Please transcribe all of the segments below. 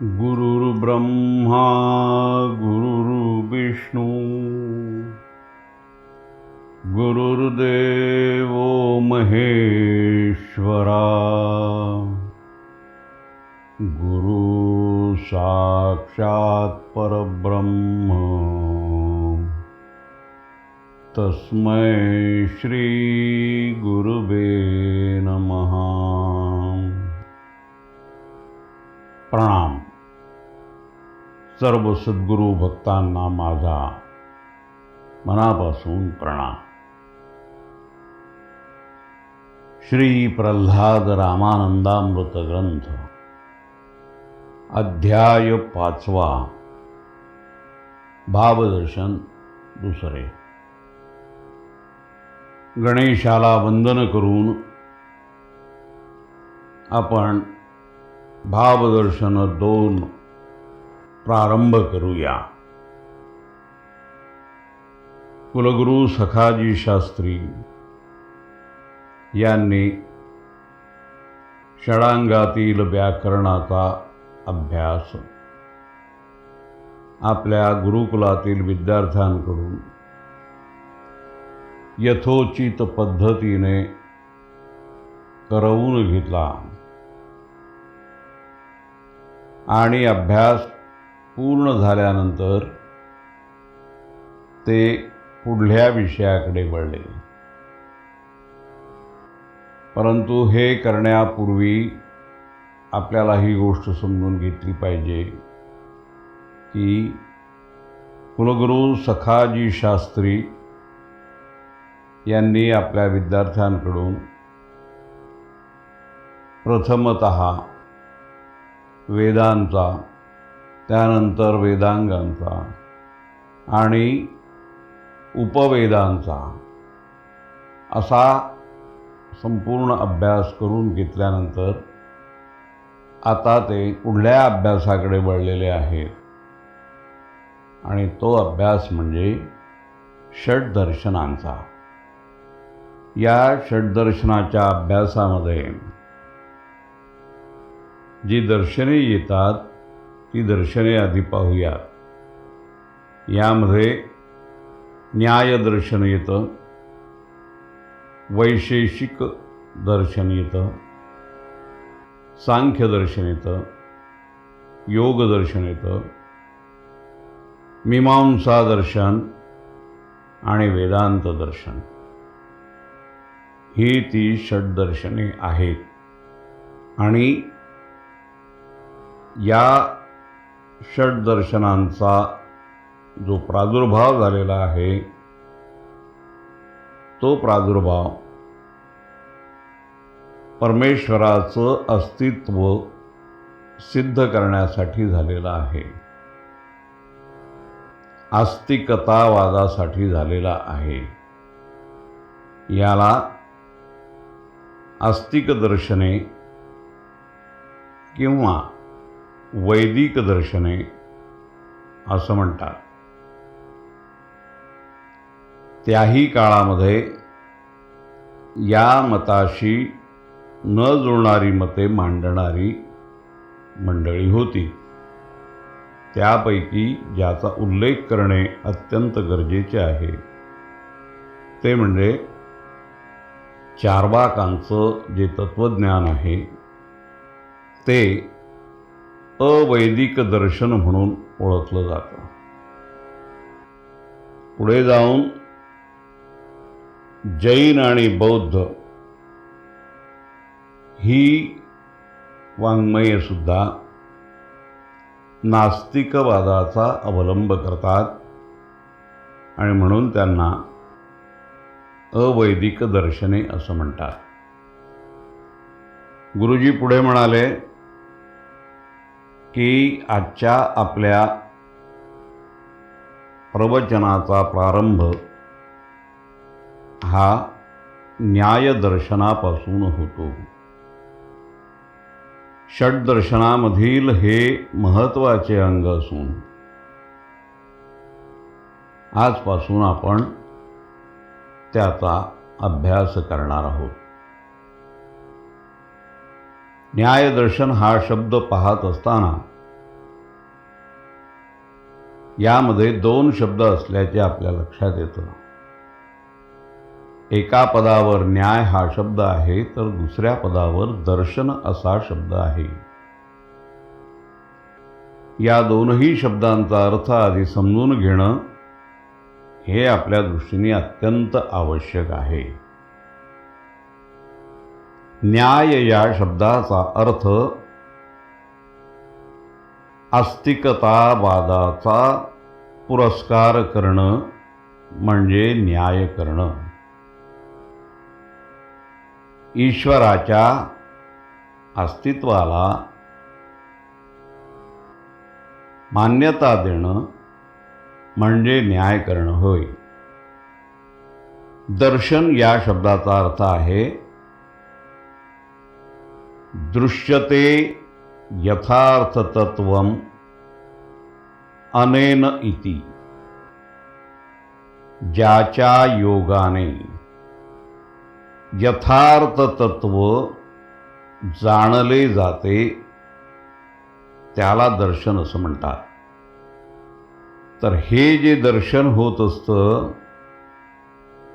गुरुर्ब्रह्मा गुरुर्विष्णू गुरुर्देवो महेश्वरा गुरु साक्षात् परब्रह्म तस्मै श्री गुरुवे नमः। प्रणाम। सर्व सद्गुरू भक्तांना माझा मनापासून प्रणाम। श्री प्रल्हाद रामानंदामृत ग्रंथ अध्याय 5 भावदर्शन 2। गणेशाला वंदन करून आपण भावदर्शन 2 प्रारंभ करूया। कुलगुरू सखाजी शास्त्री यांनी षडांगातील व्याकरणाचा अभ्यास आपल्या गुरुकुलातील विद्यार्थ्यांकडून यथोचित पद्धतीने करवून घेतला आणि अभ्यास पूर्ण झाल्यानंतर ते पुढल्या विषयाकडे वळले। परंतु हे करण्यापूर्वी आपल्याला ही गोष्ट समजून घेतली पाहिजे की कुलगुरू सखाजी शास्त्री यांनी आपल्या विद्यार्थ्यांकडून प्रथमतः वेदांचा, त्यानंतर वेदांगांचा आणि उपवेदांचा असा संपूर्ण अभ्यास करून घेतल्यानंतर आता ते पुढल्या अभ्यासाकडे वळलेले आहेत आणि तो अभ्यास म्हणजे षड्दर्शनांचा। या षड्दर्शनाच्या अभ्यासामध्ये जी दर्शने येतात ती दर्शने आधी पाहूयात। यामध्ये न्यायदर्शन येतं, वैशेषिक दर्शन येतं, सांख्यदर्शन येतं, योगदर्शन येतं, मीमांसा दर्शन आणि वेदांत दर्शन ही ती षड्दर्शने आहेत। आणि या षड्दर्शनांचा जो प्रादुर्भाव झालेला आहे तो प्रादुर्भाव परमेश्वराचं अस्तित्व सिद्ध करण्यासाठी झालेला आहे, आस्तिकतावादासाठी झालेला आहे। याला आस्तिक दर्शने किंवा वैदिक दर्शने असं म्हणतात। त्याही काळामध्ये या मताशी न जुळणारी मते मांडणारी मंडळी होती। त्यापैकी ज्याचा उल्लेख करणे अत्यंत गरजेचे आहे ते म्हणजे चार्वाकांचं जे तत्त्वज्ञान आहे ते अवैदिक दर्शन म्हणून ओळखलं जातं। पुढे जाऊन जैन आणि बौद्ध ही वाङ्मये सुद्धा नास्तिकवादाचा अवलंब करतात आणि म्हणून त्यांना अवैदिक दर्शने असं म्हणतात। गुरुजी पुढे म्हणाले की आजच्या आपल्या प्रवचनाचा प्रारंभ हा न्यायदर्शनापासून होतो। षड्दर्शनामधील हे महत्त्वाचे अंग असून आजपासून आपण त्याचा अभ्यास करणार आहोत। न्यायदर्शन हा शब्द पाहत असताना यामध्ये दोन शब्द असल्याचे आपल्या लक्षात येतं. एका पदावर न्याय हा शब्द आहे, तर दुसऱ्या पदावर दर्शन असा शब्द आहे. या दोनही शब्दांचा अर्थ आधी समजून घेणं हे आपल्या दृष्टीने अत्यंत आवश्यक आहे. न्याय या शब्दाचा अर्थ आस्तिकतावादाचा पुरस्कार करणं म्हणजे न्याय करणं. ईश्वराच्या अस्तित्वाला मान्यता देणं म्हणजे न्याय करणं होय. दर्शन या शब्दाचा अर्थ आहे दृश्यते यथार्थतत्वम् अनेन इति. ज्याच्या योगाने यथार्थ तत्व जाणले जाते त्याला दर्शन असं म्हणतात. तर हे जे दर्शन होत असतं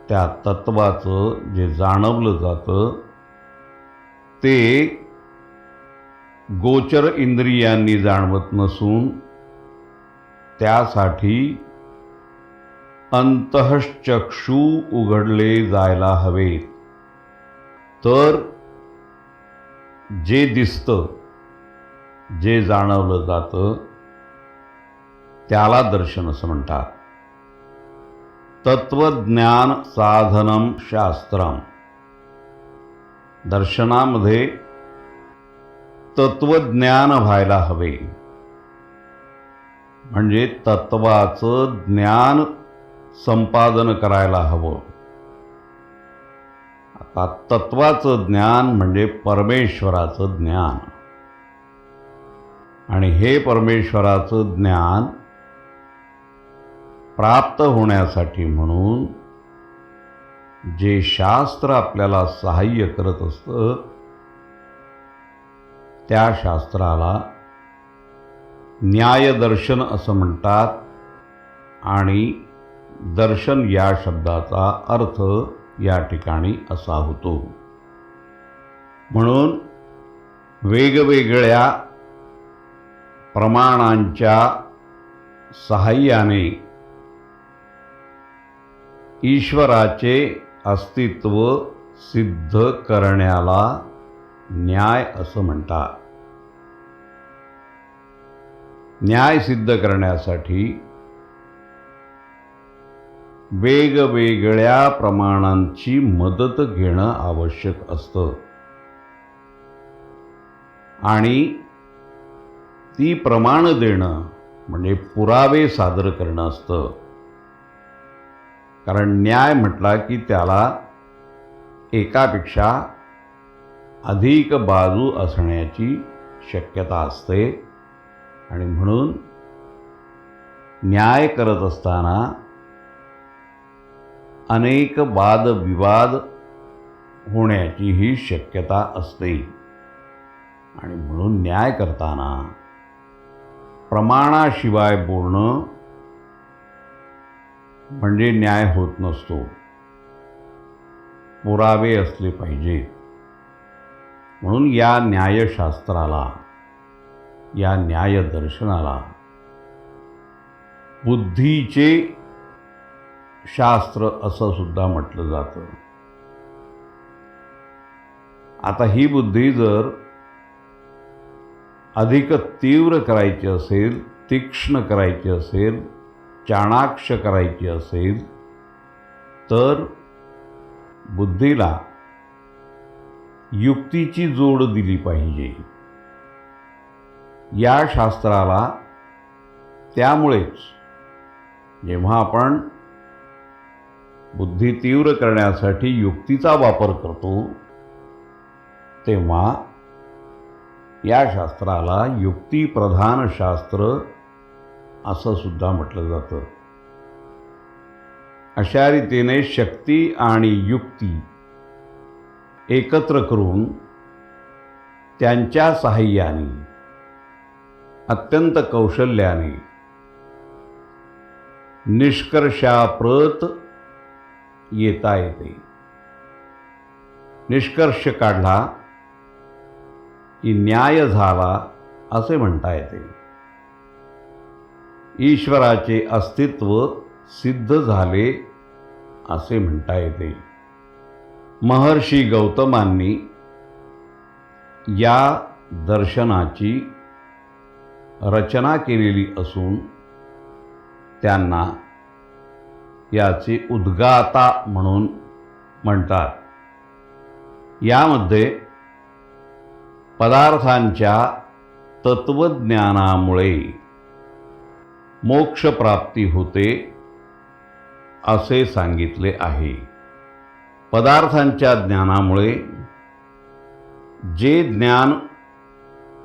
त्या तत्वाचं जे जाणवलं जातं ते गोचर इंद्रियांनी जाणवत नसून त्यासाठी अंतःचक्षू उघडले जायला हवेत. तर जे दिसतं जे जाणवलं जातं त्याला दर्शन असं म्हणतात. तत्वज्ञान साधनम शास्त्रम. दर्शनामध्ये तत्वज्ञान व्हायला हवे, म्हणजे तत्वाचं ज्ञान संपादन करायला हवं. आता तत्वाचं ज्ञान म्हणजे परमेश्वराचं ज्ञान, आणि हे परमेश्वराचं ज्ञान प्राप्त होण्यासाठी म्हणून जे शास्त्र आपल्याला सहाय्य करत असतं त्या शास्त्राला न्यायदर्शन असं म्हणतात. आणि दर्शन या शब्दाचा अर्थ या ठिकाणी असा होतो. म्हणून वेगवेगळ्या प्रमाणांच्या सहाय्याने ईश्वराचे अस्तित्व सिद्ध करण्याला न्याय असं म्हणतात. न्याय सिद्ध करण्यासाठी वेगवेगळ्या प्रमाणांची मदत घेणं आवश्यक असतं आणि ती प्रमाण देणं म्हणजे पुरावे सादर करणं असतं. कारण न्याय म्हटला की त्याला एकापेक्षा अधिक बाजू असण्याची शक्यता असते, आणि म्हणून न्याय करत असताना अनेक वादविवाद होण्याचीही शक्यता असते. आणि म्हणून न्याय करताना प्रमाणाशिवाय बोलणं म्हणजे न्याय होत नसतो. पुरावे असले पाहिजेत. म्हणून या न्यायशास्त्राला, या न्यायदर्शनाला बुद्धीचे शास्त्र असं सुद्धा म्हटलं जातं. आता ही बुद्धी जर अधिक तीव्र करायची असेल, तीक्ष्ण करायची असेल, चाणाक्ष करायची असेल, तर बुद्धीला युक्तीची जोड दिली पाहिजे. या शास्त्राला त्यामुळेच जेव्हा आपण बुद्धी तीव्र करण्यासाठी युक्तीचा वापर करतो तेव्हा या शास्त्राला युक्तिप्रधान शास्त्र असं सुद्धा म्हटलं जातं. अशा रीतीने शक्ती आणि युक्ती एकत्र करून त्यांच्या साहाय्याने अत्यंत कौशल्याने निष्कर्षाप्रत येता येते. निष्कर्ष काढला की न्याय झाला असे म्हणता येते. ईश्वराचे अस्तित्व सिद्ध झाले असे म्हणता येते. महर्षी गौतमांनी या दर्शनाची रचना केलेली असून त्यांना याचे उद्गाता म्हणून म्हणतात. यामध्ये पदार्थांच्या तत्वज्ञानामुळे मोक्षप्राप्ती होते असे सांगितले आहे. पदार्थांच्या ज्ञानामुळे जे ज्ञान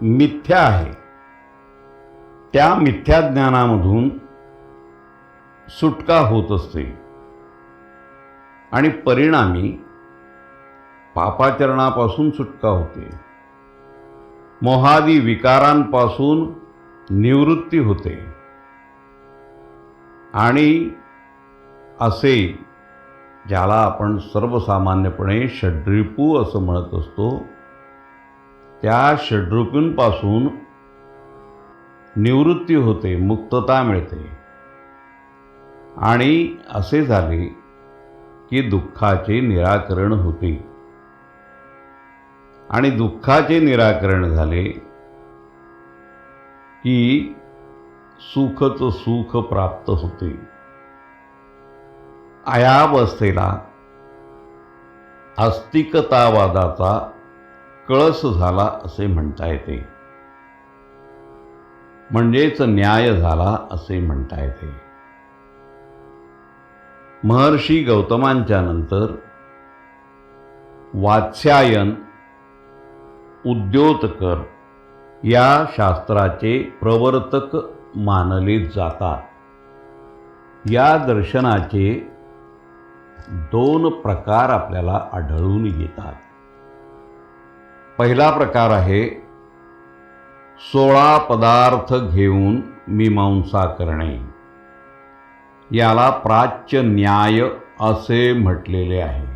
मिथ्या आहे त्या मिथ्या ज्ञानामधून सुटका होत असते आणि परिणामी पापाचरणापासून सुटका होते. मोहादी विकारांपासून निवृत्ती होते आणि असे ज्याला आपण सर्वसामान्यपणे षड्रिपू असं म्हणत असतो त्या षड्रिपूंपासून निवृत्ती होते, मुक्तता मिळते. आणि असे झाले की दुःखाचे निराकरण होते. आणि दुःखाचे निराकरण झाले की सुखच सुख प्राप्त होते. अयावस्थेला आस्तिकतावादाचा कळस झाला असे म्हणता येते. म्हणजेच न्याय झाला असे म्हणता येते. महर्षी गौतमांच्या नंतर वात्स्यायन, उद्योतकर या शास्त्राचे प्रवर्तक मानले जातात. या दर्शनाचे 2 प्रकार आपल्याला आढळून येतात. पहिला प्रकार आहे 16 पदार्थ घेऊन मीमांसा करणे. याला प्राच्य न्याय असे म्हटलेले आहे.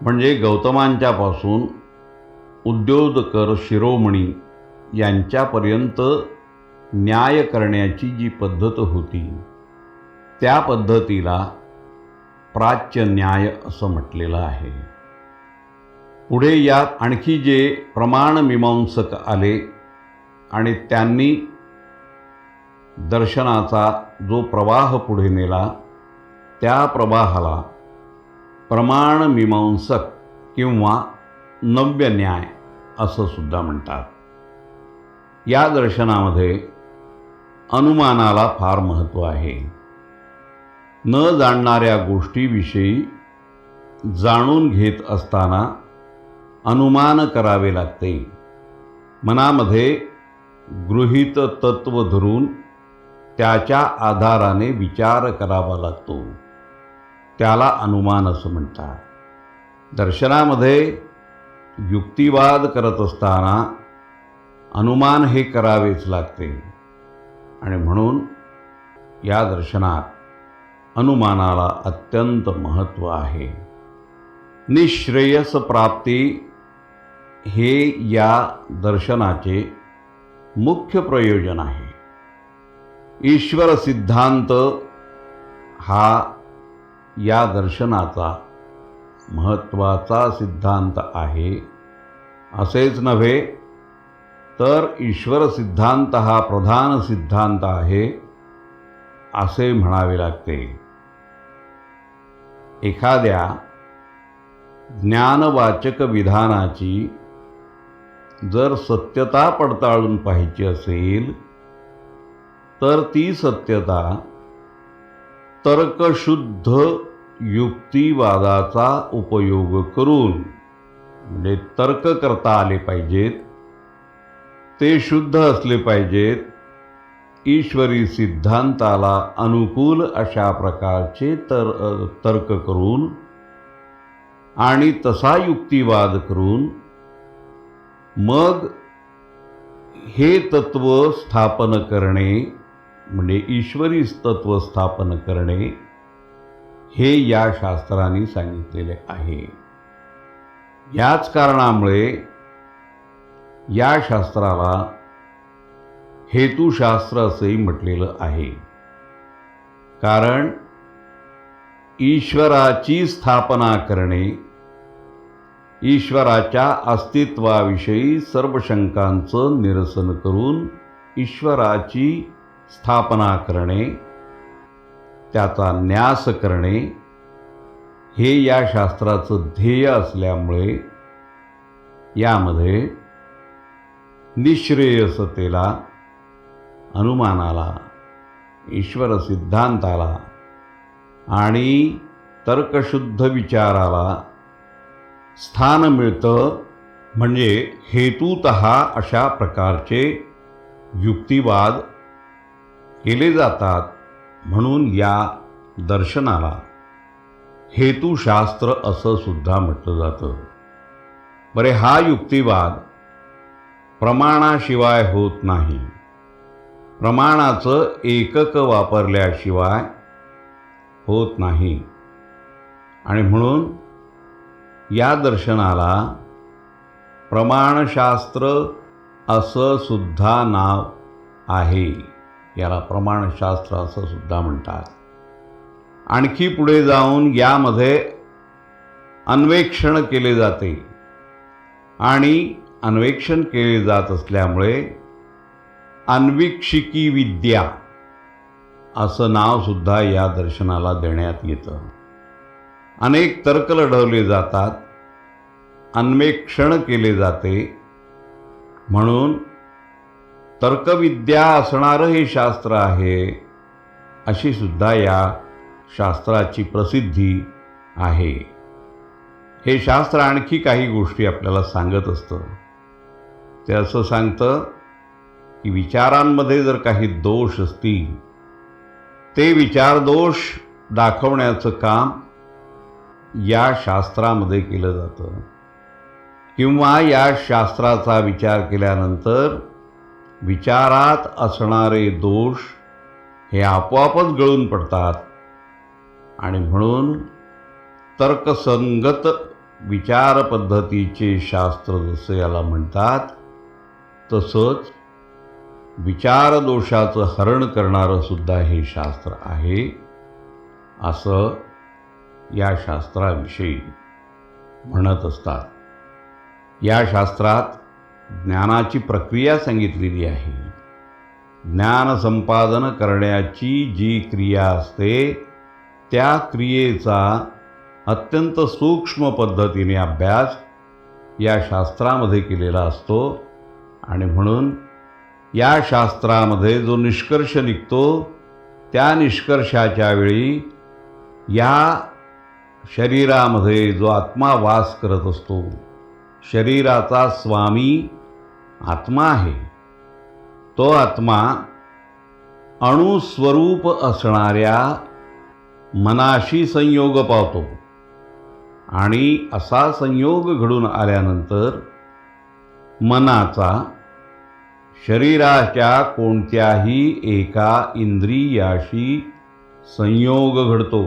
म्हणजे गौतमांच्यापासून उद्योतकर शिरोमणी यांच्यापर्यंत न्याय करण्याची जी पद्धत होती त्या पद्धतीला प्राच्य न्याय असं म्हटलेलं आहे. पुढे यात आणखी जे प्रमाणमीमांसक आले आणि त्यांनी दर्शनाचा जो प्रवाह पुढे नेला त्या प्रवाहाला प्रमाणमीमांसक किंवा नव्य न्याय असं सुद्धा म्हणतात. या दर्शनामध्ये अनुमानाला फार महत्त्व आहे. न जाणणाऱ्या गोष्टीविषयी जाणून घेत असताना अनुमान करावे लागते. मनामध्ये गृहीत तत्व धरून त्याच्या आधाराने विचार करावा लागतो. त्याला अनुमान असं म्हणतात. दर्शनामध्ये युक्तिवाद करत असताना अनुमान हे करावेच लागते आणि म्हणून या दर्शनात अनुमानाला अत्यंत महत्त्व आहे. निःश्रेयस प्राप्ती हे या दर्शनाचे मुख्य प्रयोजन आहे. ईश्वर सिद्धांत हा या दर्शनाचा महत्त्वाचा सिद्धांत आहे. असेच नव्हे तर ईश्वर सिद्धांत हा प्रधान सिद्धांत आहे असे म्हणावे लागते. एखाद्या ज्ञानवाचक विधानाची जर सत्यता पडताळून पाहायची असेल तर ती सत्यता तर्कशुद्ध युक्तिवादाचा उपयोग करून म्हणजे तर्क करता आले पाहिजेत, ते शुद्ध असले पाहिजेत, ईश्वरी सिद्धांताला अनुकूल अशा प्रकारचे तर्क करून आणि तसा युक्तिवाद करून मग हे तत्व स्थापन करणे म्हणजे ईश्वरी तत्व स्थापन करणे हे या शास्त्रांनी सांगितलेले आहे. याच कारणामुळे या शास्त्राला हेतुशास्त्र असेही म्हटलेलं आहे. कारण ईश्वराची स्थापना करणे, ईश्वराच्या अस्तित्वाविषयी सर्व शंकांचं निरसन करून ईश्वराची स्थापना करणे, त्याचा न्यास करणे हे या शास्त्राचं ध्येय असल्यामुळे यामध्ये निःश्रेयसतेला, अनुमानाला, ईश्वर सिद्धांताला आणि तर्कशुद्ध विचाराला स्थान मिळतं. म्हणजे हेतुतः अशा प्रकारचे युक्तिवाद केले जातात. म्हणून या दर्शनाला हेतुशास्त्र असं सुद्धा म्हटलं जातं. बरे, हा युक्तिवाद प्रमाणाशिवाय होत नाही. प्रमाणाचं एकक वापरल्याशिवाय होत नाही. आणि म्हणून या दर्शनाला प्रमाणशास्त्र असं सुद्धा नाव आहे. याला प्रमाणशास्त्र असं सुद्धा म्हणतात. आणखी पुढे जाऊन यामध्ये अन्वेषण केले जाते आणि अन्वेषण केले जात असल्यामुळे अन्वीक्षिकी विद्या असं नाव सुद्धा या दर्शनाला देण्यात येतं. अनेक तर्क लढवले जातात, अन्वेषण केले जाते. म्हणून तर्कविद्या असणारं हे शास्त्र आहे अशी सुद्धा या शास्त्राची प्रसिद्धी आहे. हे शास्त्र आणखी काही गोष्टी आपल्याला सांगत असतं. ते असं सांगतं की विचारांमध्ये जर काही दोष असतील, ते विचारदोष दाखवण्याचं काम या शास्त्रामध्ये केलं जातं. किंवा या शास्त्राचा विचार केल्यानंतर विचारात असणारे दोष हे आपोआपच गळून पडतात. आणि म्हणून तर्कसंगत विचार पद्धतीचे शास्त्र जसे याला म्हणतात, तसंच विचारदोषाचं हरण करणारं सुद्धा हे शास्त्र आहे असं या शास्त्राविषयी म्हणत असतात. या शास्त्रात ज्ञानाची प्रक्रिया सांगितलेली आहे. ज्ञान संपादन करण्याची जी क्रिया असते त्या क्रियेचा अत्यंत सूक्ष्म पद्धतीने अभ्यास या शास्त्रामध्ये केलेला असतो. आणि म्हणून या शास्त्रामध्ये जो निष्कर्ष निघतो त्या निष्कर्षाच्या वेळी या शरीरामध्ये जो आत्मा वास करत असतो, शरीराचा स्वामी आत्मा आहे, तो आत्मा अणुस्वरूप असणाऱ्या मनाशी संयोग पावतो. आणि असा संयोग घडून आल्यानंतर मनाचा शरीराच्या कोणत्याही एका इंद्रियाशी संयोग घडतो.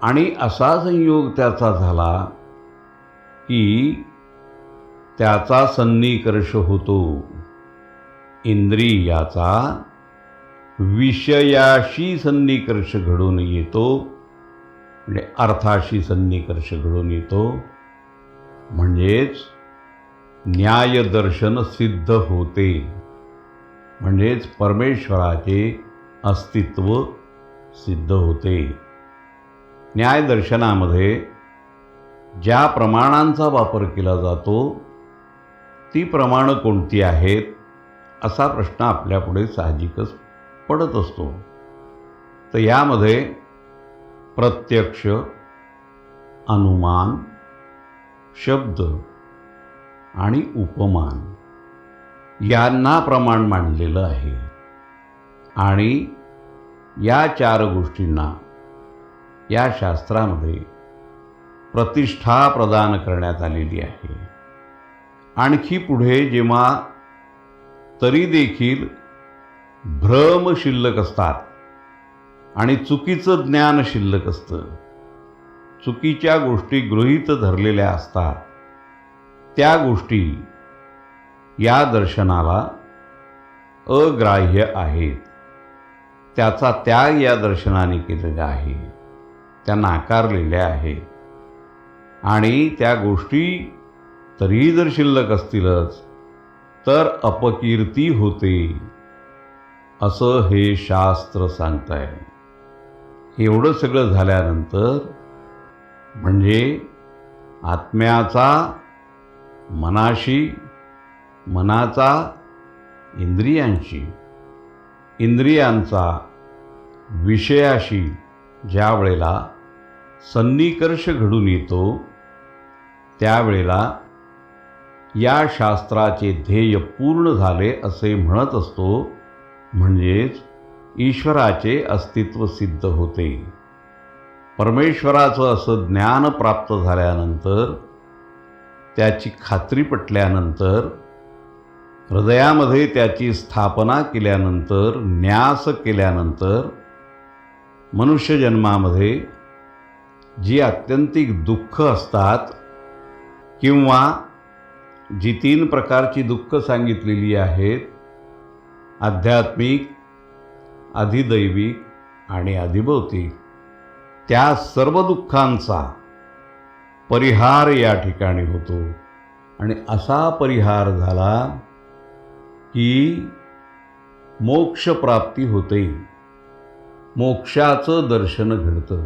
आणि असा संयोग त्याचा झाला की त्याचा सन्निकर्ष होतो. इंद्रियाचा विषयाशी सन्निकर्ष घडून येतो, म्हणजे अर्थाशी सन्निकर्ष घडून येतो. म्हणजेच न्यायदर्शन सिद्ध होते. म्हणजेच परमेश्वराचे अस्तित्व सिद्ध होते. न्यायदर्शनामध्ये ज्या प्रमाणांचा वापर केला जातो ती प्रमाणं कोणती आहेत असा प्रश्न आपल्यापुढे साहजिकच पडत असतो. तर यामध्ये प्रत्यक्ष, अनुमान, शब्द आणि उपमान यांना प्रमाण मानलेलं आहे. आणि या चार गोष्टींना या शास्त्रामध्ये प्रतिष्ठा प्रदान करण्यात आलेली आहे. आणखी पुढे जेव्हा तरी देखील भ्रम शिल्लक असतात आणि चुकीचं ज्ञान शिल्लक असतं. चुकीच्या गोष्टी गृहीत धरलेल्या असतात. त्या गोष्टी या दर्शनाला अग्राह्य आहेत. त्याचा त्याग या दर्शनाने केलेला आहे. त्या नाकारलेल्या आहेत. आणि त्या गोष्टी तरीही जर शिल्लक असतीलच तर अपकीर्ती होते, असं हे शास्त्र सांगत आहे. एवढं सगळं झाल्यानंतर म्हणजे आत्म्याचा मनाशी, मनाचा इंद्रियांशी, इंद्रियांचा विषयाशी ज्या वेळेला सन्निकर्ष घडून येतो, त्यावेळेला या शास्त्राचे ध्येय पूर्ण झाले असे म्हणत असतो. म्हणजेच ईश्वराचे अस्तित्व सिद्ध होते. परमेश्वराचं असं ज्ञान प्राप्त झाल्यानंतर, त्याची खात्री पटल्यानंतर, हृदयामध्ये त्याची स्थापना केल्यानंतर, न्यास केल्यानंतर, मनुष्यजन्मामध्ये जी आत्यंतिक दुःख असतात किंवा जी 3 प्रकारची दुःख सांगितलेली आहेत, आध्यात्मिक, अधिदैविक आणि अधिभौतिक, त्या सर्व दुःखांचा परिहार या ठिकाणी होतो. आणि असा परिहार झाला की मोक्षप्राप्ती होते. मोक्षाचं दर्शन घडतं.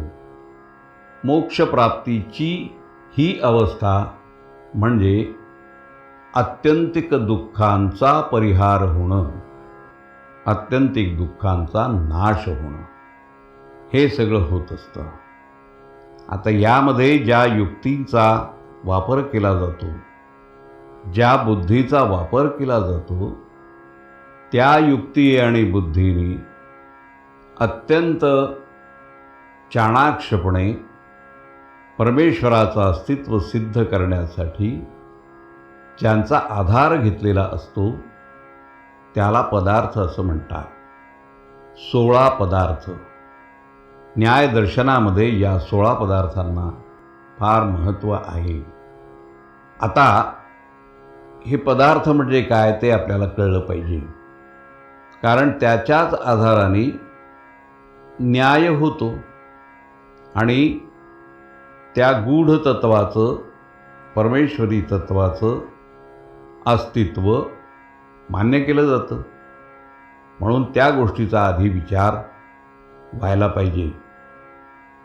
मोक्षप्राप्तीची ही अवस्था म्हणजे आत्यंतिक दुःखांचा परिहार होणं, आत्यंतिक दुःखांचा नाश होणं, हे सगळं होत असतं. आता यामध्ये ज्या युक्तींचा वापर केला जातो, ज्या बुद्धीचा वापर केला जातो, त्या युक्ती आणि बुद्धीने अत्यंत चाणाक्षपणे परमेश्वराचं अस्तित्व सिद्ध करण्यासाठी ज्यांचा आधार घेतलेला असतो, त्याला पदार्थ असं म्हणतात. 16 पदार्थ. न्यायदर्शनामध्ये या 16 पदार्थांना फार महत्त्व आहे. आता हे पदार्थ म्हणजे काय ते आपल्याला कळलं पाहिजे, कारण त्याच्याच आधाराने न्याय होतो आणि त्या गूढ तत्वाचं, परमेश्वरी तत्वाचं अस्तित्व मान्य केलं जातं. म्हणून त्या गोष्टीचा आधी विचार व्हायला पाहिजे.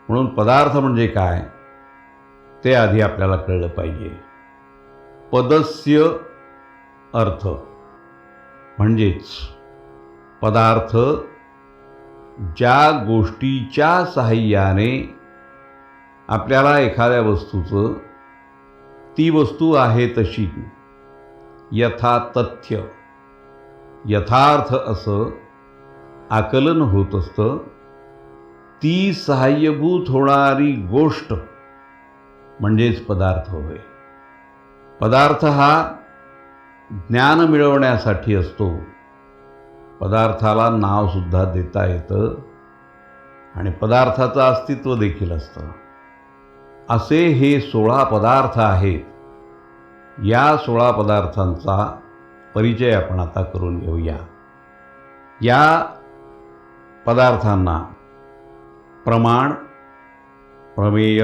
म्हणून पदार्थ म्हणजे काय ते आधी आपल्याला कळलं पाहिजे. पदस्य अर्थ म्हणजेच पदार्थ ज्या गोष्टीच्या साहाय्याने आपल्याला एखाद्या वस्तूचं, ती वस्तू आहे तशी यथातथ्य, यथार्थ असं आकलन होत असतं, ती सहाय्यभूत होणारी गोष्ट म्हणजेच पदार्थ होय. पदार्थ हा ज्ञान मिळवण्यासाठी असतो. पदार्थाला नावसुद्धा देता येतं आणि पदार्थाचं अस्तित्व देखील असतं. असे हे 16 पदार्थ आहेत. या 16 पदार्थांचा परिचय आपण आता करून घेऊया. या पदार्थांना प्रमाण, प्रमेय,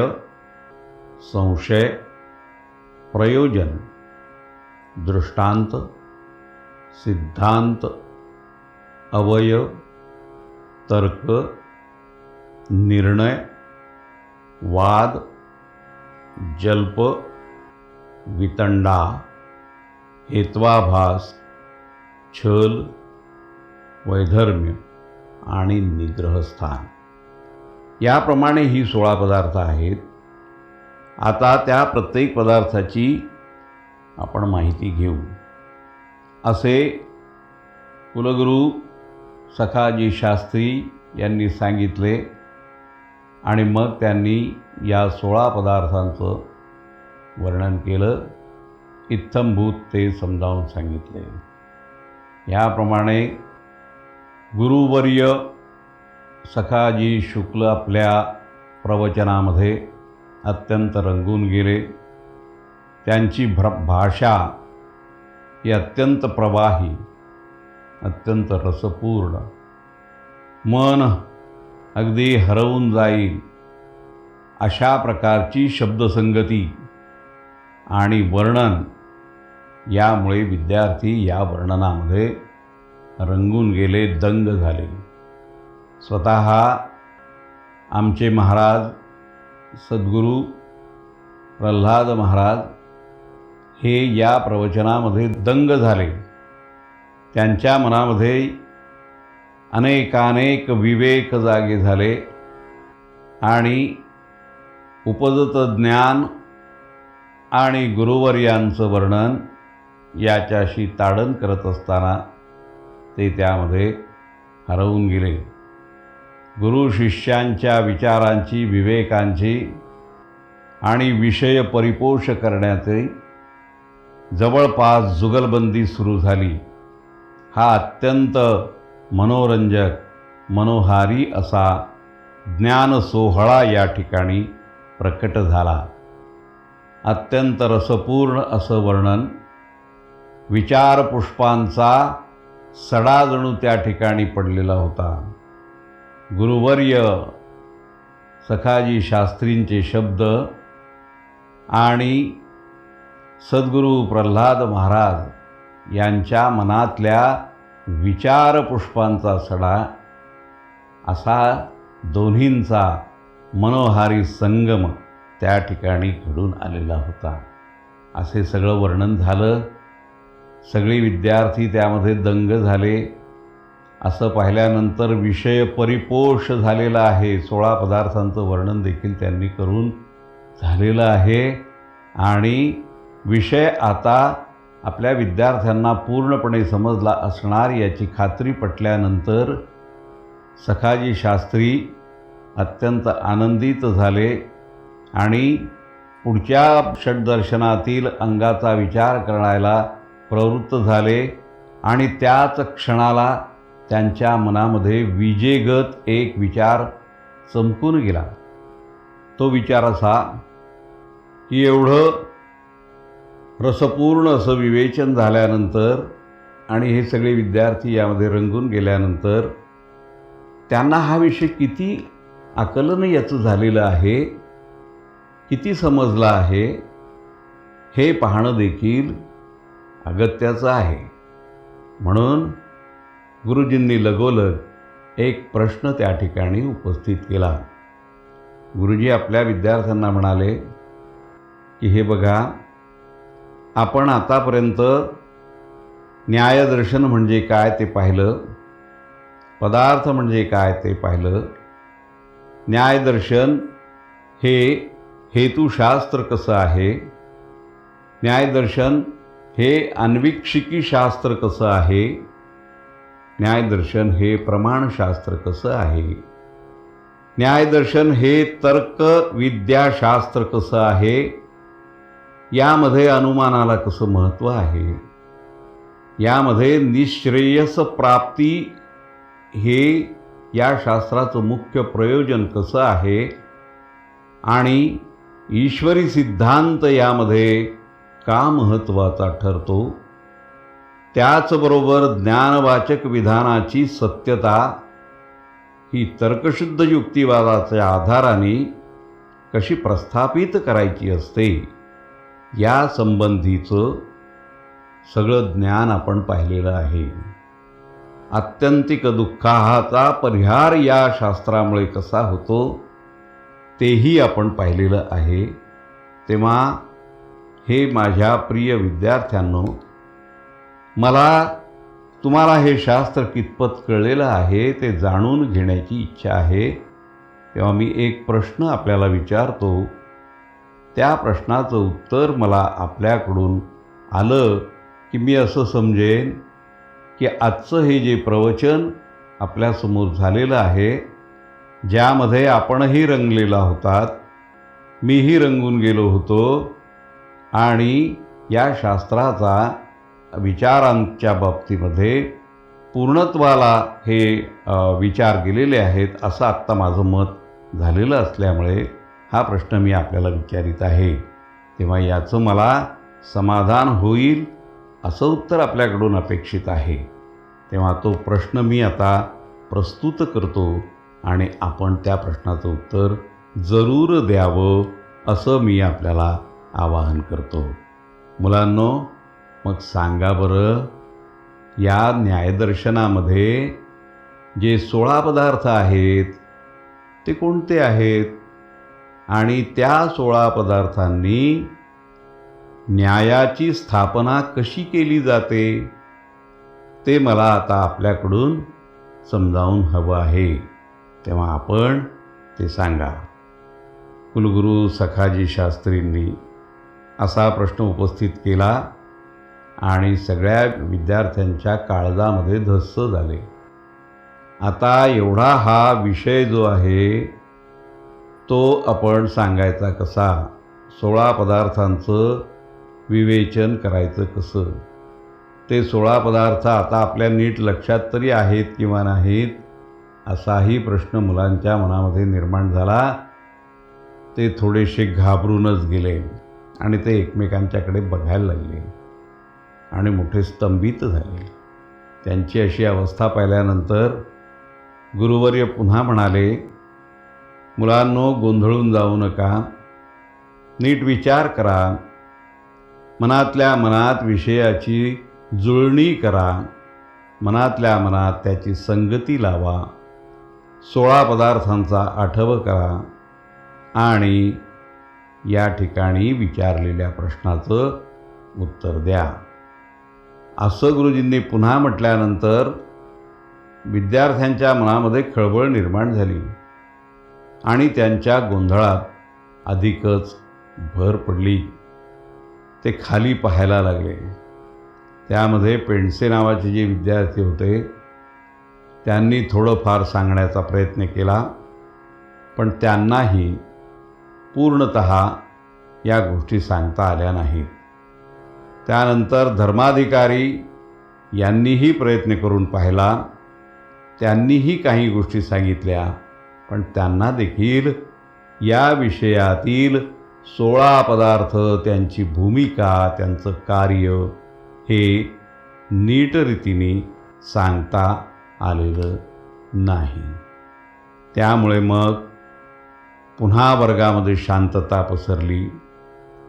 संशय, प्रयोजन, दृष्टांत, सिद्धांत, अवयव, तर्क, निर्णय, वाद, जल्प, वितंडा, हेत्वाभास, छल, वैधर्म्य आणि निग्रहस्थान, याप्रमाणे ही 16 पदार्थ आहेत. आता त्या प्रत्येक पदार्थाची आपण माहिती घेऊ. असे कुलगुरू सखाजी शास्त्री यांनी सांगितले आणि मग त्यांनी या 16 पदार्थांचं वर्णन केलं. इत्थंभूत ते समजावून सांगितले. याप्रमाणे गुरुवर्य सखाजी शुक्ल आपल्या प्रवचनामध्ये अत्यंत रंगून गेले. त्यांची भाषा ही अत्यंत प्रवाही, अत्यंत रसपूर्ण, मन अगदी हरवून जाईल अशा प्रकारची शब्दसंगती आणि वर्णन, यामुळे विद्यार्थी या वर्णनामध्ये रंगून गेले, दंग झाले. स्वतः आमचे महाराज सद्गुरू प्रल्हाद महाराज हे या प्रवचनामध्ये दंग झाले. त्यांच्या मनामध्ये अनेकानेक विवेक जागे झाले आणि उपजत ज्ञान आणि गुरुवर्यांचं वर्णन याच्याशी ताडण करत असताना ते त्यामध्ये हरवून गेले. गुरु शिष्यांच्या विचारांची, विवेकांची आणि विषय परिपोष करण्याचे जवळपास जुगलबंदी सुरू झाली. हा अत्यंत मनोरंजक, मनोहारी असा ज्ञान सोहळा या ठिकाणी प्रकट झाला. अत्यंत रसपूर्ण असं वर्णन, विचारपुष्पांचा सडा जणू त्या ठिकाणी पडलेला होता. गुरुवर्य सखाजी शास्त्रींचे शब्द आणि सद्गुरू प्रल्हाद महाराज यांच्या मनातल्या विचारपुष्पांचा सडा, असा दोन्हींचा मनोहारी संगम त्या ठिकाणी घडून आलेला होता. असे सगळं वर्णन झालं. सगळे विद्यार्थी त्यामध्ये दंग झाले. असं पाहिल्यानंतर विषय परिपोष झालेला आहे. 16 पदार्थांचं वर्णन देखील त्यांनी करून झालेलं आहे आणि विषय आता आपल्या विद्यार्थ्यांना पूर्णपणे समजला असणार याची खात्री पटल्यानंतर सखाजी शास्त्री अत्यंत आनंदित झाले आणि पुढच्या षड्दर्शनातील अंगाचा विचार करायला प्रवृत्त झाले आणि त्याच क्षणाला त्यांच्या मनामध्ये विजेगत एक विचार चमकून गेला. तो विचार असा की एवढं रसपूर्ण असं विवेचन झाल्यानंतर आणि हे सगळे विद्यार्थी यामध्ये रंगून गेल्यानंतर त्यांना हा विषय किती आकलन याचं झालेलं आहे, किती समजला आहे, हे पाहणं देखील अगत्याचं आहे. म्हणून गुरुजींनी लगोलग एक प्रश्न त्या ठिकाणी उपस्थित केला. गुरुजी आपल्या विद्यार्थ्यांना म्हणाले की हे बघा, आपण आतापर्यंत न्यायदर्शन म्हणजे काय ते पाहिलं, पदार्थ म्हणजे काय ते पाहिलं. न्यायदर्शन हे हेतुशास्त्र कसं आहे, न्यायदर्शन हे अन्वीक्षिकी शास्त्र कसं आहे, न्यायदर्शन हे प्रमाणशास्त्र कसं आहे, न्यायदर्शन हे तर्कविद्याशास्त्र कसं आहे, यामध्ये अनुमानाला कसं महत्त्व आहे, यामध्ये निश्रेयस प्राप्ती हे या शास्त्राचं मुख्य प्रयोजन कसं आहे आणि ईश्वरी सिद्धांत यामध्ये का महत्त्वाचा ठरतो, त्याचबरोबर ज्ञानवाचक विधानाची सत्यता ही तर्कशुद्ध युक्तिवादाच्या आधाराने कशी प्रस्थापित करायची असते, या संबंधीचं सगळं ज्ञान आपण पाहिलेलं आहे. आत्यंतिक दुःखाचा परिहार या शास्त्रामुळे कसा होतो तेही आपण पाहिलेलं आहे. तेव्हा हे माझ्या प्रिय विद्यार्थ्यांनो, मला तुम्हाला हे शास्त्र कितपत कळलेलं आहे ते जाणून घेण्याची इच्छा आहे. तेव्हा मी एक प्रश्न आपल्याला विचारतो. त्या प्रश्नाचं उत्तर मला आपल्याकडून आलं की मी असं समजेन की आजचं हे जे प्रवचन आपल्यासमोर झालेलं आहे, ज्यामध्ये आपणही रंगलेला होतात, मीही रंगून गेलो होतो आणि या शास्त्राचा विचारांच्या बाबतीमध्ये पूर्णत्वाला हे विचार गेलेले आहेत असं आत्ता माझं मत झालेलं असल्यामुळे हा प्रश्न मी आपल्याला विचारित आहे. तेव्हा याचं मला समाधान होईल असं उत्तर आपल्याकडून अपेक्षित आहे. तेव्हा तो प्रश्न मी आता प्रस्तुत करतो आणि आपण त्या प्रश्नाचं उत्तर जरूर द्यावं असं मी आपल्याला आवाहन करतो. मुलांनो, मग सांगा बरं, या न्यायदर्शनामध्ये जे 16 पदार्थ आहेत ते कोणते आहेत आणि त्या 16 पदार्थांनी न्यायाची स्थापना कशी केली जाते ते मला आता आपल्याकडून समजावून हवं आहे. तेव्हा आपण ते सांगा. कुलगुरू सखाजी शास्त्रींनी असा प्रश्न उपस्थित केला आणि सगळ्या विद्यार्थ्यांच्या काळजामध्ये धस्स झाले. आता एवढा हा विषय जो आहे तो आपण सांगायचा कसा? 16 पदार्थांचं विवेचन करायचं कसं? ते 16 पदार्थ आता आपल्या नीट लक्षात तरी आहेत किंवा नाहीत असाही प्रश्न मुलांच्या मनामध्ये निर्माण झाला. ते थोडेसे घाबरूनच गेले आणि ते एकमेकांच्याकडे बघायला लागले आणि मोठे स्तंभित झाले. त्यांची अशी अवस्था पाहिल्यानंतर गुरुवर्य पुन्हा म्हणाले, मुलांनो, गोंधळून जाऊ नका, नीट विचार करा, मनातल्या मनात विषयाची जुळणी करा, मनातल्या मनात त्याची संगती लावा, 16 पदार्थांचा आठव करा आणि या ठिकाणी विचारलेल्या प्रश्नाचं उत्तर द्या. असं गुरुजींनी पुन्हा म्हटल्यानंतर विद्यार्थ्यांच्या मनामध्ये खळबळ निर्माण झाली आणि त्यांच्या गोंधळात अधिकच भर पडली. ते खाली पाहायला लागले. त्यामध्ये पेंडसे नावाचे जे विद्यार्थी होते त्यांनी थोडंफार सांगण्याचा प्रयत्न केला, पण त्यांनाही पूर्णतः या गोष्टी सांगता आल्या नाहीत. त्यानंतर धर्माधिकारी यांनीही प्रयत्न करून पाहिला. त्यांनीही काही गोष्टी सांगितल्या, पण त्यांना देखील या विषयातील 16 पदार्थ, त्यांची भूमिका, त्यांचं कार्य हे नीट रीतीने सांगता आलेलं नाही. त्यामुळे मग पुन्हा वर्गामध्ये शांतता पसरली.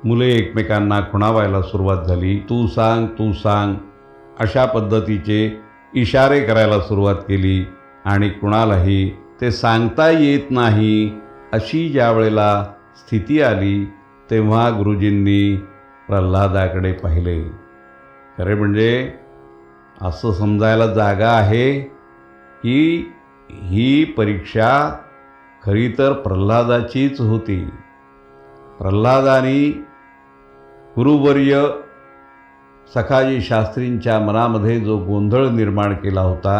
मुले एकमेकांना खुणावायला सुरुवात झाली. तू सांग, तू सांग अशा पद्धतीचे इशारे करायला सुरुवात केली आणि कुणालाही ते सांगता येत नाही अशी ज्या वेळेला स्थिती आली तेव्हा गुरुजींनी प्रल्हादाकडे पाहिले. खरे म्हणजे असं समजायला जागा आहे की ही परीक्षा खरी तर प्रल्हादाचीच होती. प्रल्हादानी गुरुवर्य सखाजी शास्त्रींच्या मनामध्ये जो गोंधळ निर्माण केला होता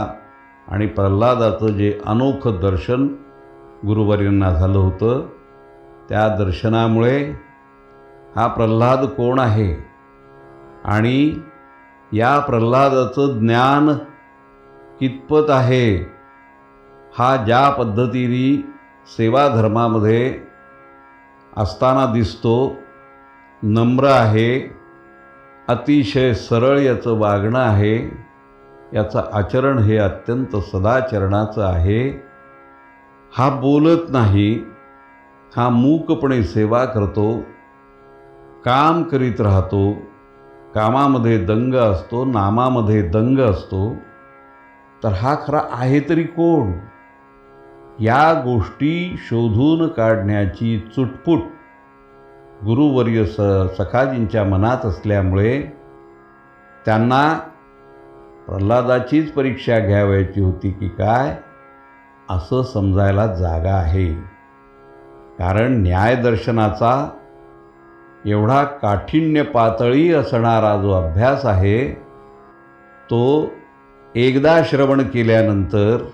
आणि प्रल्हादाचं जे अनोखं दर्शन गुरुवर्यांना झालं होतं, त्या दर्शनामुळे हा प्रल्हाद कोण आहे आणि या प्रल्हादाचं ज्ञान कितपत आहे, हा ज्या पद्धतीने सेवाधर्मामध्ये असताना दिसतो, नम्र आहे, अतिशय सरळ याचं वागणं आहे, याचं आचरण हे अत्यंत सदाचरणाचं आहे, हा बोलत नाही, हा मूकपणे सेवा करतो, काम करीत राहतो, कामामध्ये दंग असतो, नामामध्ये दंग असतो, तर हा खरा आहे तरी कोण? या गोष्टी शोधून काढण्याची चुटपुट गुरुवर्य सखाजींच्या मनात असल्यामुळे त्यांना प्रल्हादाचीच परीक्षा घ्यावयाची होती की काय असं समजायला जागा आहे. कारण न्यायदर्शनाचा एवढा काठिण्य पातळी असणारा जो अभ्यास आहे तो एकदा श्रवण केल्यानंतर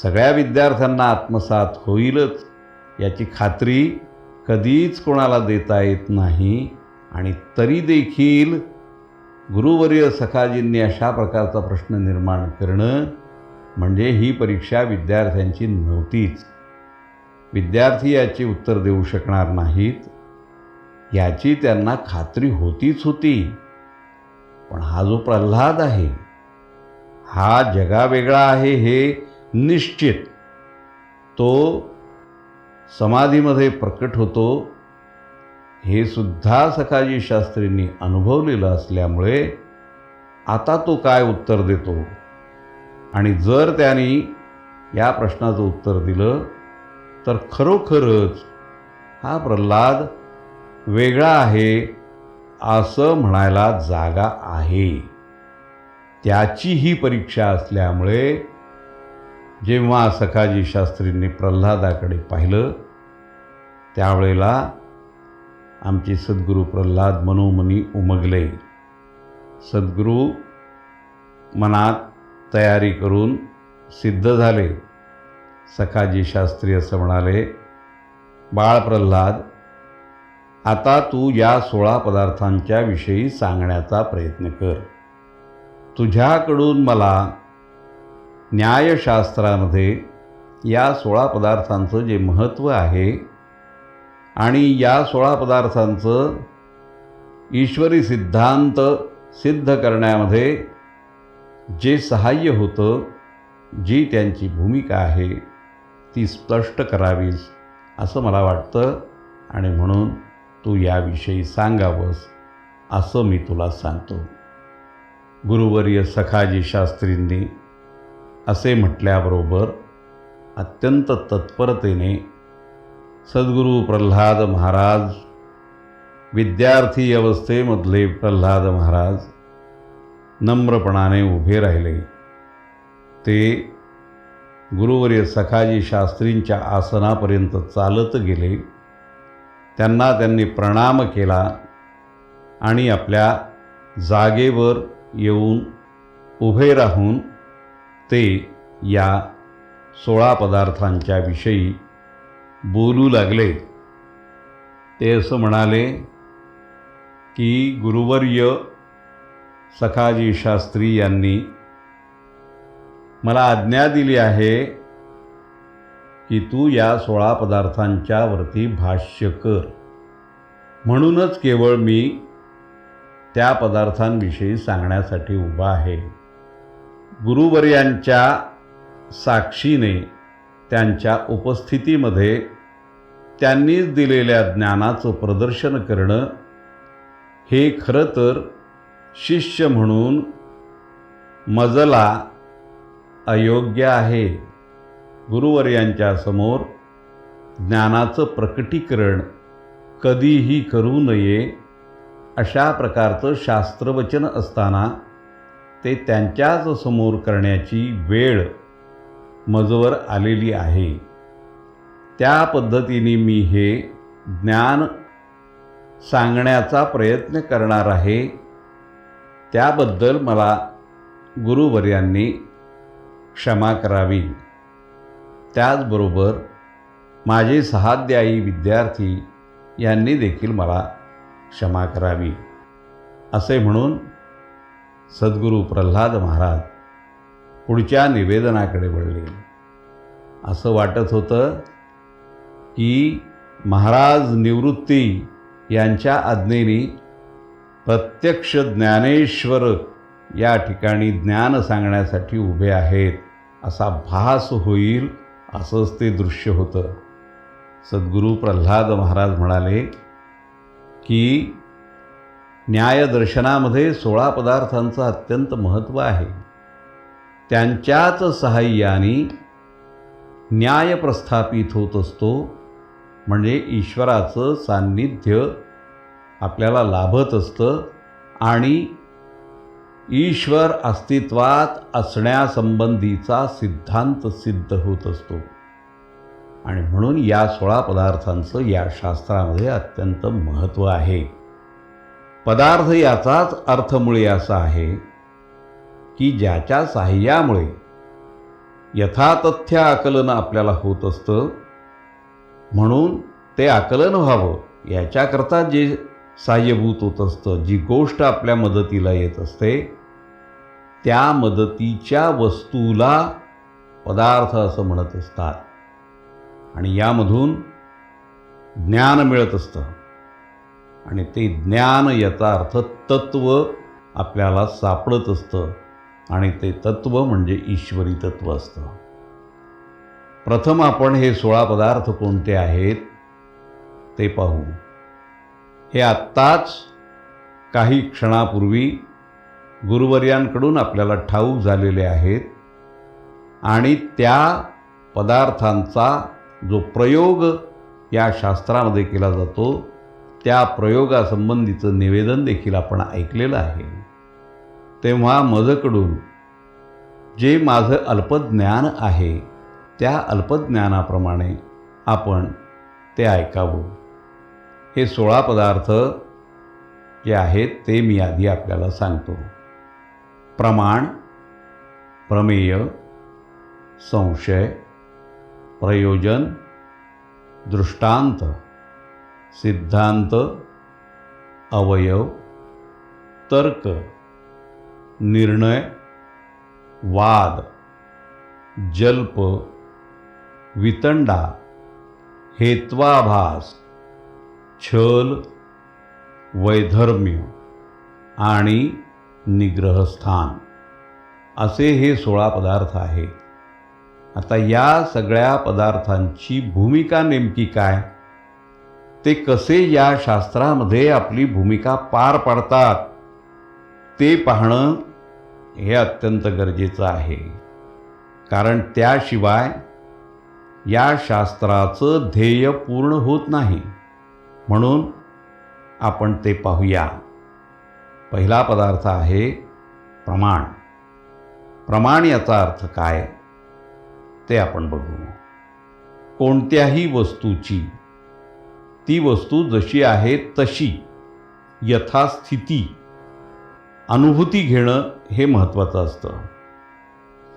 सगळ्या विद्यार्थ्यांना आत्मसात होईलच याची खात्री कधीच कोणाला देता येत नाही. आणि तरी देखील गुरुवर्य सखाजींनी अशा प्रकारचा प्रश्न निर्माण करणं म्हणजे ही परीक्षा विद्यार्थ्यांची नव्हतीच. विद्यार्थी याची उत्तर देऊ शकणार नाहीत याची त्यांना खात्री होतीच होती. पण हा जो प्रल्हाद आहे हा जगावेगळा आहे हे निश्चित. तो समाधीमध्ये प्रकट होतो हे सुद्धा सखाजी शास्त्रींनी अनुभवलेलं असल्यामुळे आता तो काय उत्तर देतो, आणि जर त्यांनी या प्रश्नाचं उत्तर दिलं तर खरोखरच हा प्रल्हाद वेगळा आहे असं म्हणायला जागा आहे. त्याची ही परीक्षा असल्यामुळे जेव्हा सखाजी शास्त्रींनी प्रल्हादाकडे पाहिलं त्यावेळेला आमचे सद्गुरू प्रल्हाद मनोमनी उमगले. सद्गुरू मनात तयारी करून सिद्ध झाले. सखाजी शास्त्री असं म्हणाले, बाळ प्रल्हाद, आता तू या 16 पदार्थांच्या विषयी सांगण्याचा प्रयत्न कर. तुझ्याकडून मला न्यायशास्त्रामध्ये या 16 पदार्थांचं जे महत्त्व आहे आणि या 16 पदार्थांचं ईश्वरी सिद्धांत सिद्ध करण्यामध्ये जे सहाय्य होतं, जी त्यांची भूमिका आहे ती स्पष्ट करावीस असं मला वाटतं, आणि म्हणून तू याविषयी सांगावंस असं मी तुला सांगतो. गुरुवर्य सखाजी शास्त्रींनी असे म्हटल्याबरोबर अत्यंत तत्परतेने सद्गुरू प्रल्हाद महाराज, विद्यार्थी अवस्थेमधले प्रल्हाद महाराज नम्रपणाने उभे राहिले. ते गुरुवर्य सखाजी शास्त्रींच्या आसनापर्यंत चालत गेले. त्यांनी प्रणाम केला आणि आपल्या जागेवर येऊन उभे राहून ते या 16 पदार्थांच्या विषयी बोलू लागले. ते असं म्हणाले की गुरुवर्य सखाजी शास्त्री यांनी मला आज्ञा दिली आहे की तू या 16 पदार्थांच्या वरती भाष्य कर. म्हणूनच केवळ मी त्या पदार्थांविषयी सांगण्यासाठी उभा आहे. गुरुवर्यांच्या साक्षीने त्यांच्या उपस्थितीमध्ये त्यांनीच दिलेल्या ज्ञानाचं प्रदर्शन करणं हे खरं तर शिष्य म्हणून मजला अयोग्य आहे. गुरुवर्यांच्या समोर ज्ञानाचं प्रकटीकरण कधीही करू नये अशा प्रकारचं शास्त्रवचन असताना ते त्यांच्याच समोर करण्याची वेळ मजवर आलेली आहे. त्या पद्धतीने मी हे ज्ञान सांगण्याचा प्रयत्न करणार आहे. त्याबद्दल मला गुरुवर्यांनी क्षमा करावी. त्याचबरोबर माझे सहाध्यायी विद्यार्थी यांनी देखील मला क्षमा करावी. असे म्हणून सद्गुरू प्रल्हाद महाराज पुढच्या निवेदनाकडे वळले. असं वाटत होतं की महाराज निवृत्ती यांच्या आज्ञेने प्रत्यक्ष ज्ञानेश्वर या ठिकाणी ज्ञान सांगण्यासाठी उभे आहेत असा भास होईल, असंच ते दृश्य होतं. सद्गुरू प्रल्हाद महाराज म्हणाले की न्यायदर्शनामध्ये 16 पदार्थांचं अत्यंत महत्त्व आहे. त्यांच्याच सहाय्याने न्याय प्रस्थापित होत असतो, म्हणजे ईश्वराचं सान्निध्य आपल्याला लाभत असतं आणि ईश्वर अस्तित्वात असण्यासंबंधीचा सिद्धांत सिद्ध होत असतो. आणि म्हणून या 16 पदार्थांचं या शास्त्रामध्ये अत्यंत महत्त्व आहे. पदार्थ याचाच अर्थ मुळे असा आहे की ज्याच्या साह्यामुळे यथातथ्य आकलन आपल्याला होत असतं. म्हणून ते आकलन व्हावं याच्याकरता जे साहाय्यभूत होत असतं. जी गोष्ट आपल्या मदतीला येत असते त्या मदतीच्या वस्तूला पदार्थ असं म्हणत असतात. आणि यामधून ज्ञान मिळत असतं आणि ते ज्ञान याचा अर्थ तत्व आपल्याला सापडत असतं आणि ते तत्व म्हणजे ईश्वरी तत्व असतं. प्रथम आपण हे 16 पदार्थ कोणते आहेत ते पाहू. हे आत्ताच काही क्षणापूर्वी गुरुवर्यांकडून आपल्याला ठाऊक झालेले आहेत आणि त्या पदार्थांचा जो प्रयोग या शास्त्रामध्ये केला जातो त्या प्रयोगासंबंधीचं निवेदन देखील आपण ऐकलेलं आहे. तेव्हा माझ्याकडून जे माझं अल्पज्ञान आहे त्या अल्पज्ञानाप्रमाणे आपण ते ऐकावं. हे 16 पदार्थ जे आहेत ते मी आधी आपल्याला सांगतो. प्रमाण, प्रमेय, संशय, प्रयोजन, दृष्टांत, सिद्धांत, अवयव, तर्क, निर्णय, वाद, जल्प, वितंडा, हेत्वाभास, छल, वैधर्म्य आणि निग्रहस्थान असे हे 16 पदार्थ आहेत. आता या सगळ्या पदार्थांची भूमिका नेमकी काय, ते कसे या शास्त्रामध्ये आपली भूमिका पार पाडतात ते पाहणं हे अत्यंत गरजेचं आहे. कारण त्याशिवाय या शास्त्राचं ध्येय पूर्ण होत नाही. म्हणून आपण ते पाहूया. पहिला पदार्थ आहे प्रमाण. प्रमाण याचा अर्थ काय ते आपण बघू. कोणत्याही वस्तूची ती वस्तू जशी आहे तशी यथास्थिती अनुभूती घेणं हे महत्त्वाचं असतं.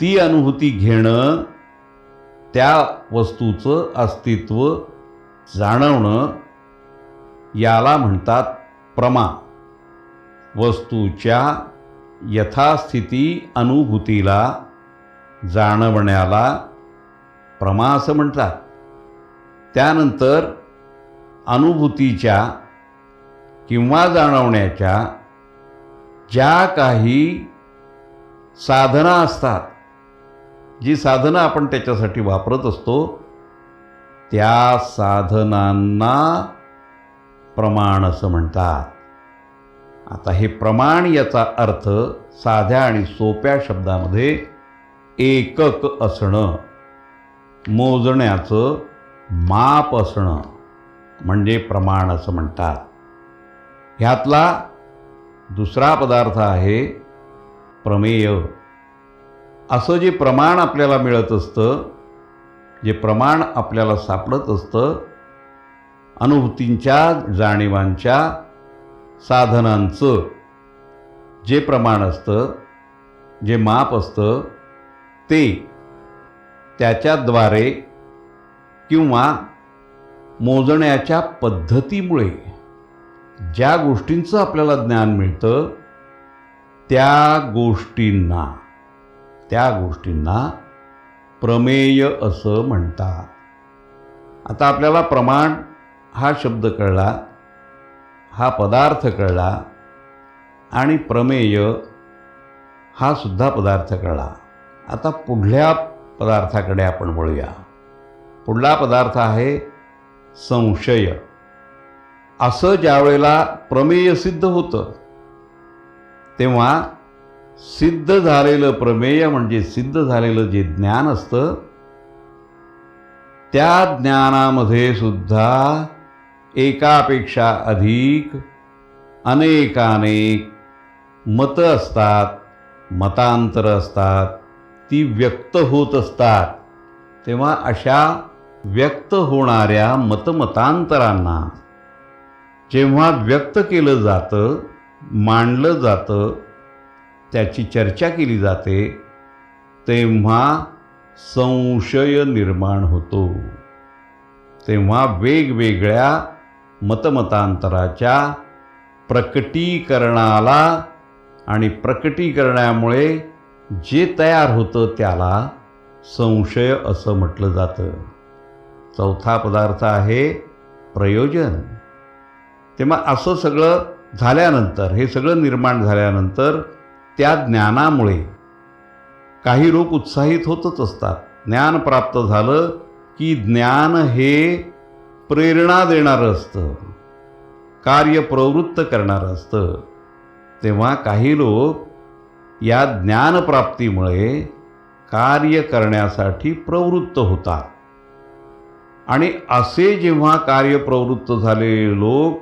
ती अनुभूती घेणं, त्या वस्तूचं अस्तित्व जाणवणं याला म्हणतात प्रमा. वस्तूच्या यथास्थिती अनुभूतीला जाणवण्याला प्रमा असं म्हणतात. त्यानंतर अनुभूतीच्या किंवा जाणवण्याच्या ज्या काही साधना असतात, जी साधनं आपण त्याच्यासाठी वापरत असतो त्या साधनांना प्रमाण असं म्हणतात. आता हे प्रमाण याचा अर्थ साध्या आणि सोप्या शब्दामध्ये एकक असणं, मोजण्याचं माप असणं म्हणजे प्रमाण असं म्हणतात. ह्यातला दुसरा पदार्थ आहे प्रमेय. असं जे प्रमाण आपल्याला मिळत असतं, जे प्रमाण आपल्याला सापडत असतं, अनुभूतींच्या जाणीवांच्या साधनांचं जे प्रमाण असतं, जे माप असतं, ते त्याच्याद्वारे किंवा मोजण्याच्या पद्धतीमुळे ज्या गोष्टींचं आपल्याला ज्ञान मिळतं त्या गोष्टींना प्रमेय असं म्हणतात. आता आपल्याला प्रमाण हा शब्द कळला, हा पदार्थ कळला आणि प्रमेय हा सुद्धा पदार्थ कळला. आता पुढल्या पदार्थाकडे आपण वळूया. पुढला पदार्थ आहे संशय. असं ज्या वेळेला प्रमेय सिद्ध होतं तेव्हा सिद्ध झालेलं प्रमेय म्हणजे सिद्ध झालेलं जे ज्ञान असतं त्या ज्ञानामध्ये सुद्धा एकापेक्षा अधिक अनेकानेक मतं असतात, मतांतरं असतात, ती व्यक्त होत असतात. तेव्हा अशा व्यक्त होणाऱ्या मतमतांतरांना जेव्हा व्यक्त केलं जातं, मांडलं जातं, त्याची चर्चा केली जाते, तेव्हा संशय निर्माण होतो. तेव्हा वेगवेगळ्या मतमतांतराच्या प्रकटीकरणाला आणि प्रकटीकरणामुळे जे तयार होतं त्याला संशय असं म्हटलं जातं. चौथा पदार्थ आहे प्रयोजन. तेव्हा असं सगळं झाल्यानंतर, हे सगळं निर्माण झाल्यानंतर त्या ज्ञानामुळे काही लोक उत्साहित होतच असतात. ज्ञान प्राप्त झालं की ज्ञान हे प्रेरणा देणारं असतं, कार्य प्रवृत्त करणारं असतं. तेव्हा काही लोक या ज्ञानप्राप्तीमुळे कार्य करण्यासाठी प्रवृत्त होतात. आणि असे जेव्हा कार्यप्रवृत्त झालेले लोक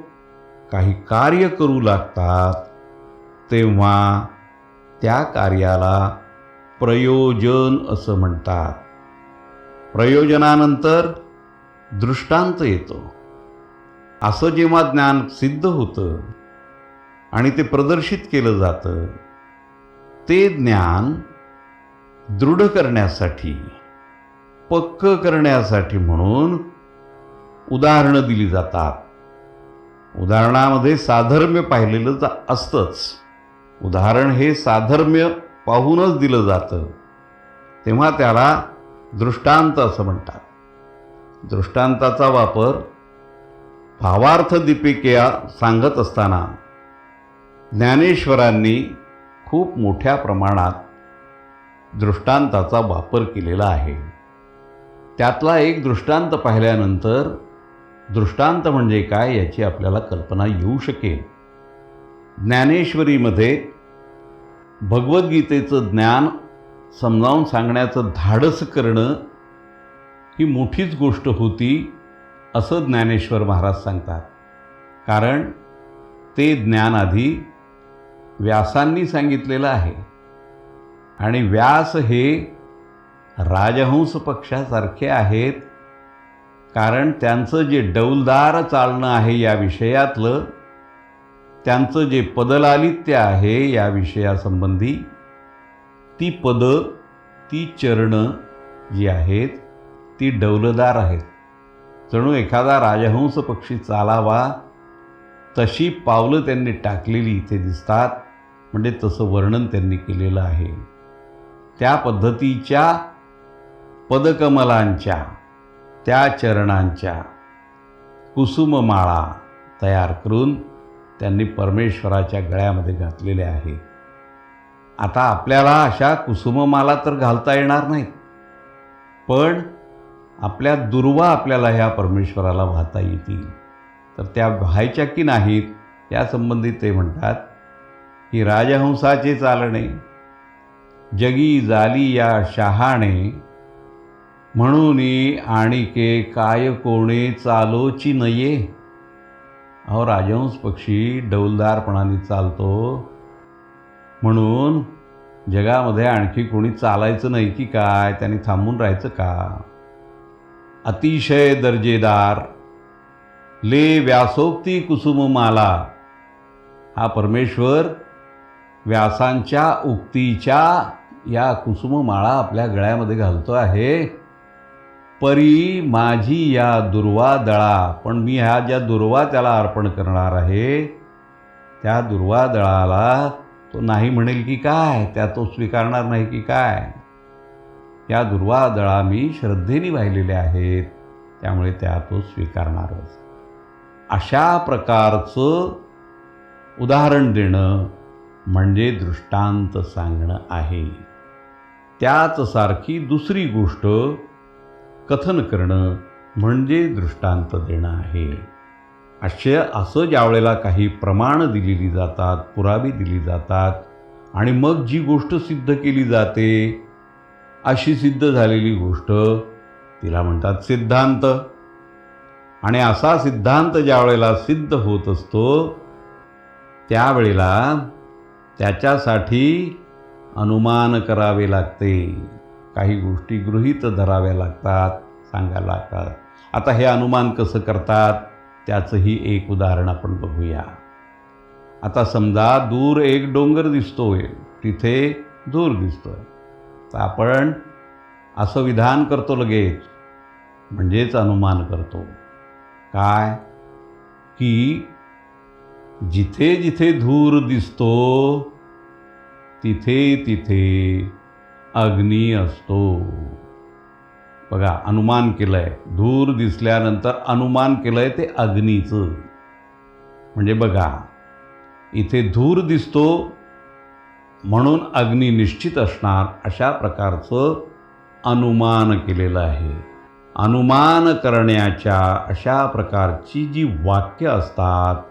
काही कार्य करू लागतात तेव्हा त्या कार्याला प्रयोजन असं म्हणतात. प्रयोजनानंतर दृष्टांत येतो. असं जेव्हा ज्ञान सिद्ध होतं आणि ते प्रदर्शित केलं जातं, ते ज्ञान दृढ करण्यासाठी, पक्क करण्यासाठी म्हणून उदाहरणं दिली जातात. उदाहरणामध्ये साधर्म्य पाहिलेलं असतंच. उदाहरण हे साधर्म्य पाहूनच दिलं जातं, तेव्हा त्याला दृष्टांत असं म्हणतात. दृष्टांताचा वापर भावार्थ दीपिका सांगत असताना ज्ञानेश्वरांनी खूप मोठ्या प्रमाणात दृष्टांताचा वापर केलेला आहे. त्यातला एक दृष्टांत पाहिल्यानंतर दृष्टांत म्हणजे काय याची आपल्याला कल्पना येऊ शकेल. ज्ञानेश्वरीमध्ये भगवद्गीतेचं ज्ञान समजावून सांगण्याचं धाडस करणं ही मोठीच गोष्ट होती असं ज्ञानेश्वर महाराज सांगतात. कारण ते ज्ञान आधी व्यासांनी सांगितलेलं आहे आणि व्यास हे राजहंस पक्षासारखे आहेत. कारण त्यांचं जे डौलदार चालणं आहे या विषयातलं, त्यांचं जे पदलालित्य आहे या विषयासंबंधी, ती पदं, ती चरणं जी आहेत ती डौलदार आहेत. जणू एखादा राजहंस पक्षी चालावा तशी पावलं त्यांनी टाकलेली इथे दिसतात. म्हणजे तसं वर्णन त्यांनी केलेलं आहे. त्या पद्धतीच्या पदकमलांच्या, त्या चरणांच्या कुसुममाळा तयार करून त्यांनी परमेश्वराच्या गळ्यामध्ये घातलेल्या आहेत. आता आपल्याला अशा कुसुममाला तर घालता येणार नाहीत, पण आपल्या दुर्वा आपल्याला ह्या परमेश्वराला वाहता येतील. तर त्या व्हायच्या की नाहीत यासंबंधी ते म्हणतात की राजहंसाचे चालणे जगी झाली या शहाणे, म्हणून आणिके काय कोणे चालोची नये. अहो, राजहंस पक्षी डौलदारपणाने चालतो म्हणून जगामध्ये आणखी कोणी चालायचं नाही की काय, त्यांनी थांबून राहायचं का. अतिशय दर्जेदार ले व्यासोक्ती कुसुममाला, हा परमेश्वर व्यासांच्या उक्तीच्या या कुसुममाळा आपल्या गळ्यामध्ये घालतो आहे. परी माझी या दुर्वा दळा, पण मी ह्या ज्या दुर्वा त्याला अर्पण करणार आहे त्या दुर्वा दळाला तो नाही म्हणेल की काय, त्या तो स्वीकारणार नाही की काय. या दुर्वा दळा मी श्रद्धेने वाहिलेल्या आहेत, त्यामुळे त्या तो स्वीकारणारच. अशा प्रकारचं उदाहरण देणं म्हणजे दृष्टांत सांगणं आहे. त्याच सारखी दुसरी गोष्ट कथन करणं म्हणजे दृष्टांत देणं आहे. असं ज्या वेळेला काही प्रमाण दिलेली जातात, पुरावे दिली जातात आणि मग जी गोष्ट सिद्ध केली जाते, अशी सिद्ध झालेली गोष्ट तिला म्हणतात सिद्धांत. आणि असा सिद्धांत ज्या वेळेला सिद्ध होत असतो त्यावेळेला त्याच्यासाठी अनुमान करावे लागते, काही गोष्टी गृहीत धराव्या लागतात, सांगायला लागतात. आता हे अनुमान कसं करतात त्याचंही एक उदाहरण आपण बघूया. आता समजा दूर एक डोंगर दिसतोय, तिथे दूर दिसतोय, तर आपण असं विधान करतो लगेच, म्हणजेच अनुमान करतो काय, की जिथे जिथे धूर दिसतो तिथे तिथे अग्नी असतो. बघा, अनुमान केलंय, धूर दिसल्यानंतर अनुमान केलंय ते अग्नीचं. म्हणजे बघा, इथे धूर दिसतो म्हणून अग्नी निश्चित असणार, अशा प्रकारचं अनुमान केलेलं आहे. अनुमान करण्याच्या अशा प्रकारची जी वाक्य असतात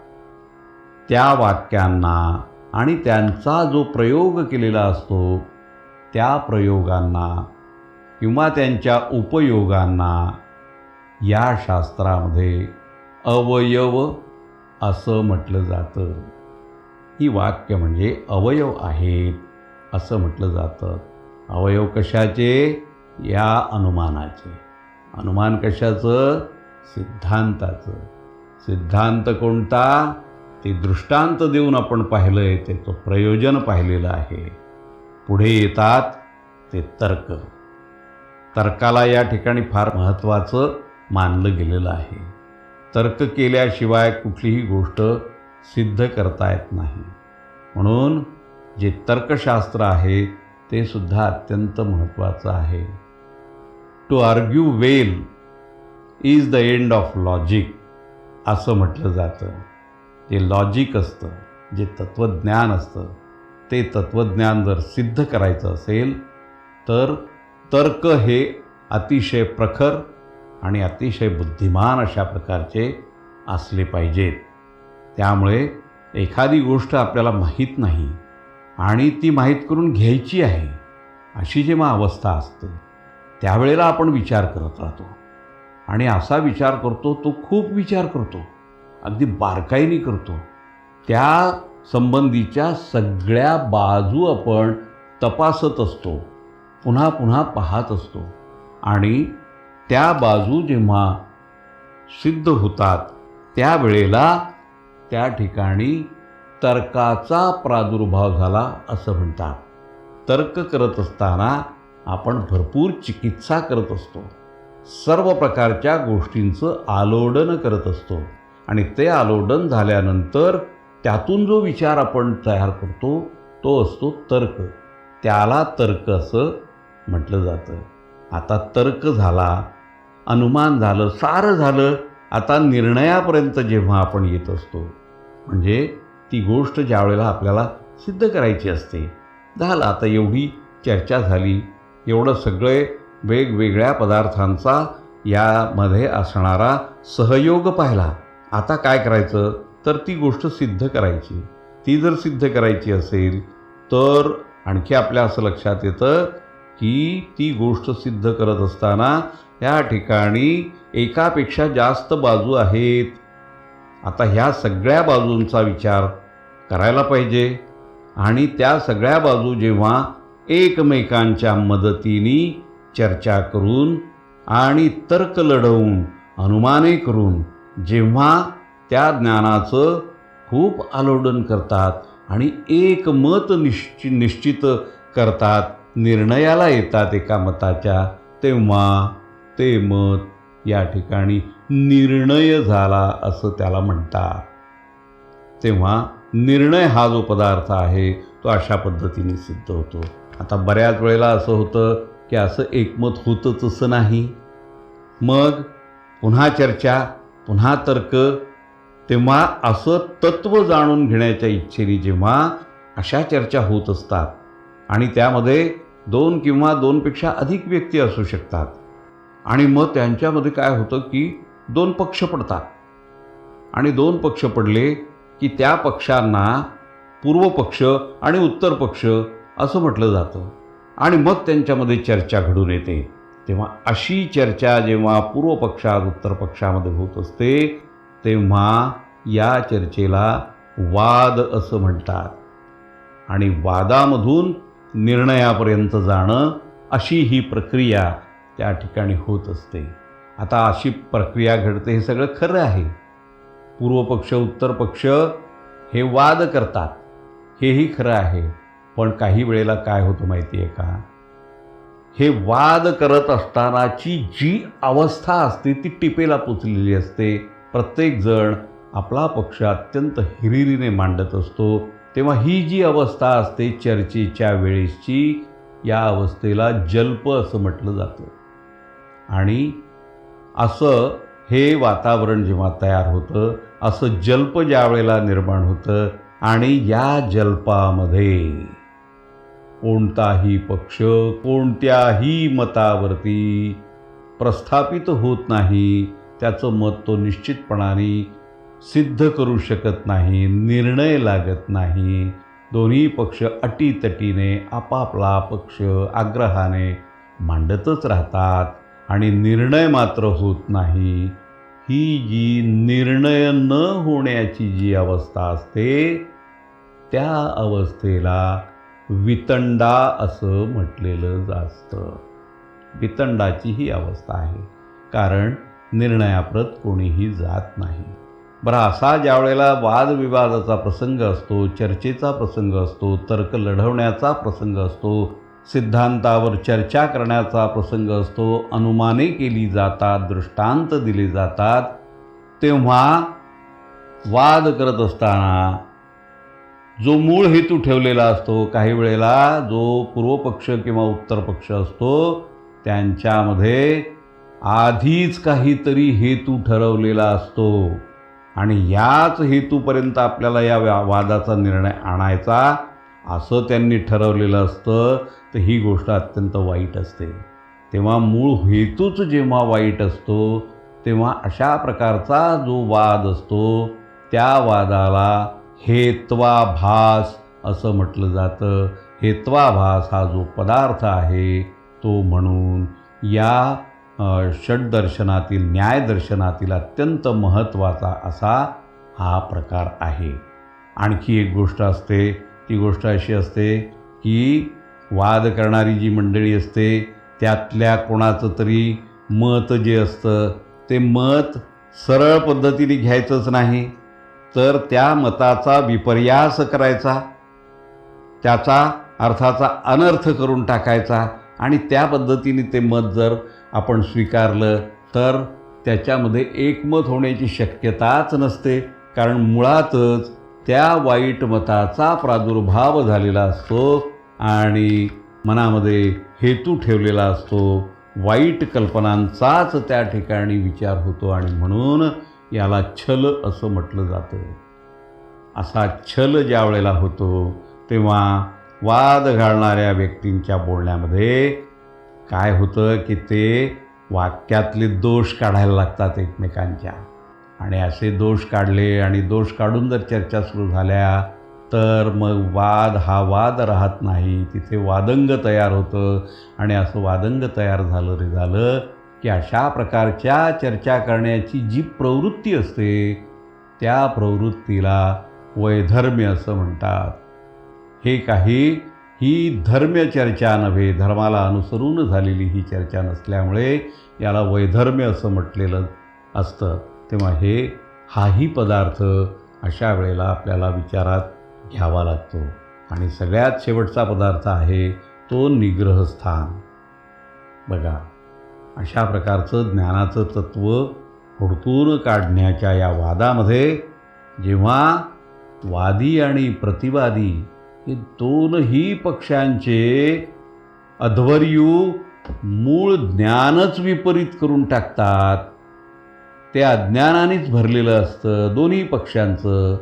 त्या वाक्यांना आणि त्यांचा जो प्रयोग केलेला असतो त्या प्रयोगांना किंवा त्यांच्या उपयोगांना या शास्त्रामध्ये अवयव असं म्हटलं जातं. ही वाक्य म्हणजे अवयव आहेत असं म्हटलं जातं. अवयव कशाचे? या अनुमानाचे. अनुमान कशाचं? सिद्धांताचं. सिद्धांत कोणता? ते दृष्टांत देऊन आपण पाहिलं आहे, त्याचं प्रयोजन पाहिलेलं आहे. पुढे येतात ते तर्क. तर्काला या ठिकाणी फार महत्त्वाचं मानलं गेलेलं आहे. तर्क केल्याशिवाय कुठलीही गोष्ट सिद्ध करता येत नाही. म्हणून जे तर्कशास्त्र आहे ते सुद्धा अत्यंत महत्त्वाचं आहे. To argue well is the end of logic असं म्हटलं जातं. जे लॉजिक असतं, जे तत्त्वज्ञान असतं, ते तत्त्वज्ञान जर सिद्ध करायचं असेल तर तर्क हे अतिशय प्रखर आणि अतिशय बुद्धिमान अशा प्रकारचे असले पाहिजेत. त्यामुळे एखादी गोष्ट आपल्याला माहीत नाही आणि ती माहीत करून घ्यायची आहे अशी जेव्हा अवस्था असते त्यावेळेला आपण विचार करत राहतो. आणि असा विचार करतो, तो खूप विचार करतो, अगदी बारकाईने करतो. त्या संबंधीच्या सगळ्या बाजू आपण तपासत असतो, पुन्हा पुन्हा पाहत असतो. आणि त्या बाजू जेव्हा सिद्ध होतात त्यावेळेला त्या ठिकाणी तर्काचा प्रादुर्भाव झाला असं म्हणतात. तर्क करत असताना आपण भरपूर चिकित्सा करत असतो, सर्व प्रकारच्या गोष्टींचं आलोडन करत असतो. आणि ते आलोडन झाल्यानंतर त्यातून जो विचार आपण तयार करतो तो असतो तर्क. त्याला तर्क असं म्हटलं जातं. आता तर्क झाला, अनुमान झालं, सारं झालं. आता निर्णयापर्यंत जेव्हा आपण येत असतो, म्हणजे ती गोष्ट ज्या वेळेला आपल्याला सिद्ध करायची असते, झालं आता एवढी चर्चा झाली, एवढं सगळे वेगवेगळ्या पदार्थांचा यामध्ये असणारा सहयोग पाहिला. आता काय करायचं? तर ती गोष्ट सिद्ध करायची. ती जर सिद्ध करायची असेल तर आणखी आपल्या असं लक्षात येतं की ती गोष्ट सिद्ध करत असताना या ठिकाणी एकापेक्षा जास्त बाजू आहेत. आता ह्या सगळ्या बाजूंचा विचार करायला पाहिजे. आणि त्या सगळ्या बाजू जेव्हा एकमेकांच्या मदतीने चर्चा करून आणि तर्क लढवून अनुमाने करून जेव्हा त्या ज्ञानाचं खूप आलोडन करतात आणि एक मत निश्चित करतात, निर्णयाला येतात एका मताच्या, तेव्हा ते मत या ठिकाणी निर्णय झाला असं त्याला म्हणतात. तेव्हा निर्णय हा जो पदार्थ आहे तो अशा पद्धतीने सिद्ध होतो. आता बऱ्याच वेळेला असं होतं की असं एकमत होतंच असं नाही. मग पुन्हा चर्चा, पुन्हा तर्क. तेव्हा असं तत्त्व जाणून घेण्याच्या इच्छेने जेव्हा अशा चर्चा होत असतात आणि त्यामध्ये 2 किंवा 2पेक्षा अधिक व्यक्ती असू शकतात आणि मग त्यांच्यामध्ये काय होतं की 2 पक्ष पडतात. आणि 2 पक्ष पडले की त्या पक्षांना पूर्व पक्ष आणि उत्तर पक्ष असं म्हटलं जातं. आणि मग त्यांच्यामध्ये चर्चा घडून येते. तेव्हा अशी चर्चा जेव्हा पूर्व पक्षात उत्तर पक्षामध्ये होत असते तेव्हा या चर्चेला वाद असं म्हणतात. आणि वादामधून निर्णयापर्यंत जाणं अशी ही प्रक्रिया त्या ठिकाणी होत असते. आता अशी प्रक्रिया घडते हे सगळं खरं आहे. पूर्व पक्ष उत्तर पक्ष हे वाद करतात हेही खरं आहे. पण काही वेळेला काय होतं माहिती आहे का? हे वाद करत असतानाची जी अवस्था असते ती टिपेला पोचलेली असते. प्रत्येकजण आपला पक्ष अत्यंत हिरिरीने मांडत असतो, तेव्हा ही जी अवस्था असते चर्चेच्या वेळेसची, या अवस्थेला जल्प असं म्हटलं जातं. आणि असं हे वातावरण जेव्हा तयार होतं, असं जल्प ज्या वेळेला निर्माण होतं आणि या जल्पामध्ये कोणताही पक्ष कोणत्याही मतावरती प्रस्थापित होत नाही, त्याचं मत तो निश्चितपणाने सिद्ध करू शकत नाही, निर्णय लागत नाही. दोन्ही पक्ष अटीतटीने आपापला पक्ष आग्रहाने मांडतच राहतात आणि निर्णय मात्र होत नाही. ही जी निर्णय न होण्याची जी अवस्था असते, त्या अवस्थेला वितंडा असं म्हटलेलं असतं. वितंडाची ही अवस्था आहे, कारण निर्णयाप्रत कोणीही जात नाही. बरं, असा ज्या वेळेला वादविवादाचा प्रसंग असतो, चर्चेचा प्रसंग असतो, तर्क लढवण्याचा प्रसंग असतो, सिद्धांतावर चर्चा करण्याचा प्रसंग असतो, अनुमाने केली जातात, दृष्टांत दिले जातात, तेव्हा वाद करत असताना जो मूळ हेतू ठेवलेला असतो, काही वेळेला जो पूर्वपक्ष किंवा उत्तर पक्ष असतो, त्यांच्यामध्ये आधीच काहीतरी हेतू ठरवलेला असतो आणि याच हेतूपर्यंत आपल्याला या वादाचा निर्णय आणायचा असं त्यांनी ठरवलेलं असतं. तर ही गोष्ट अत्यंत वाईट असते. तेव्हा मूळ हेतूच जेव्हा वाईट असतो, तेव्हा अशा प्रकारचा जो वाद असतो, त्या वादाला हेत्वाभास असं म्हटलं जातं. हेत्वाभास हा जो पदार्थ आहे, तो म्हणून या षड्दर्शनातील न्यायदर्शनातील अत्यंत महत्त्वाचा असा हा प्रकार आहे. आणखी एक गोष्ट असते, ती गोष्ट अशी असते की वाद करणारी जी मंडळी असते, त्यातल्या कोणाचं तरी मत जे असतं, ते मत सरळ पद्धतीने घ्यायचंच नाही, तर त्या मताचा विपर्यास करायचा, त्याचा अर्थाचा अनर्थ करून टाकायचा आणि त्या पद्धतीने ते मत जर आपण स्वीकारलं तर त्याच्यामध्ये एकमत होण्याची शक्यताच नसते, कारण मुळातच त्या वाईट मताचा प्रादुर्भाव झालेला असतो आणि मनामध्ये हेतू ठेवलेला असतो, वाईट कल्पनांचाच त्या ठिकाणी विचार होतो आणि म्हणून याला छल असं म्हटलं जातं. असा छल ज्या वेळेला होतो, तेव्हा वाद घालणाऱ्या व्यक्तींच्या बोलण्यामध्ये काय होतं की ते वाक्यातले दोष काढायला लागतात एकमेकांच्या, आणि असे दोष काढले आणि दोष काढून जर चर्चा सुरू झाल्या तर मग वाद हा वाद राहत नाही, तिथे वादंग तयार होतं आणि असं वादंग तयार झालं की अशा प्रकारच्या चर्चा करण्याची जी प्रवृत्ती असते, त्या प्रवृत्तीला वैधर्म्य असं म्हणतात. ही धर्म्य चर्चा नव्हे, धर्माला अनुसरून झालेली ही चर्चा नसल्यामुळे याला वैधर्म्य असं म्हटलेलं असतं. तेव्हा हाही पदार्थ अशा वेळेला आपल्याला विचारात घ्यावा लागतो. आणि सगळ्यात शेवटचा पदार्थ आहे तो निग्रहस्थान. बघा, अशा प्रकारचं ज्ञानाचं तत्त्व हुडकून काढण्याच्या या वादामध्ये जेव्हा वादी आणि प्रतिवादी हे दोनही पक्षांचे अध्वर्यू मूळ ज्ञानच विपरीत करून टाकतात, ते अज्ञानानेच भरलेलं असतं दोन्ही पक्षांचं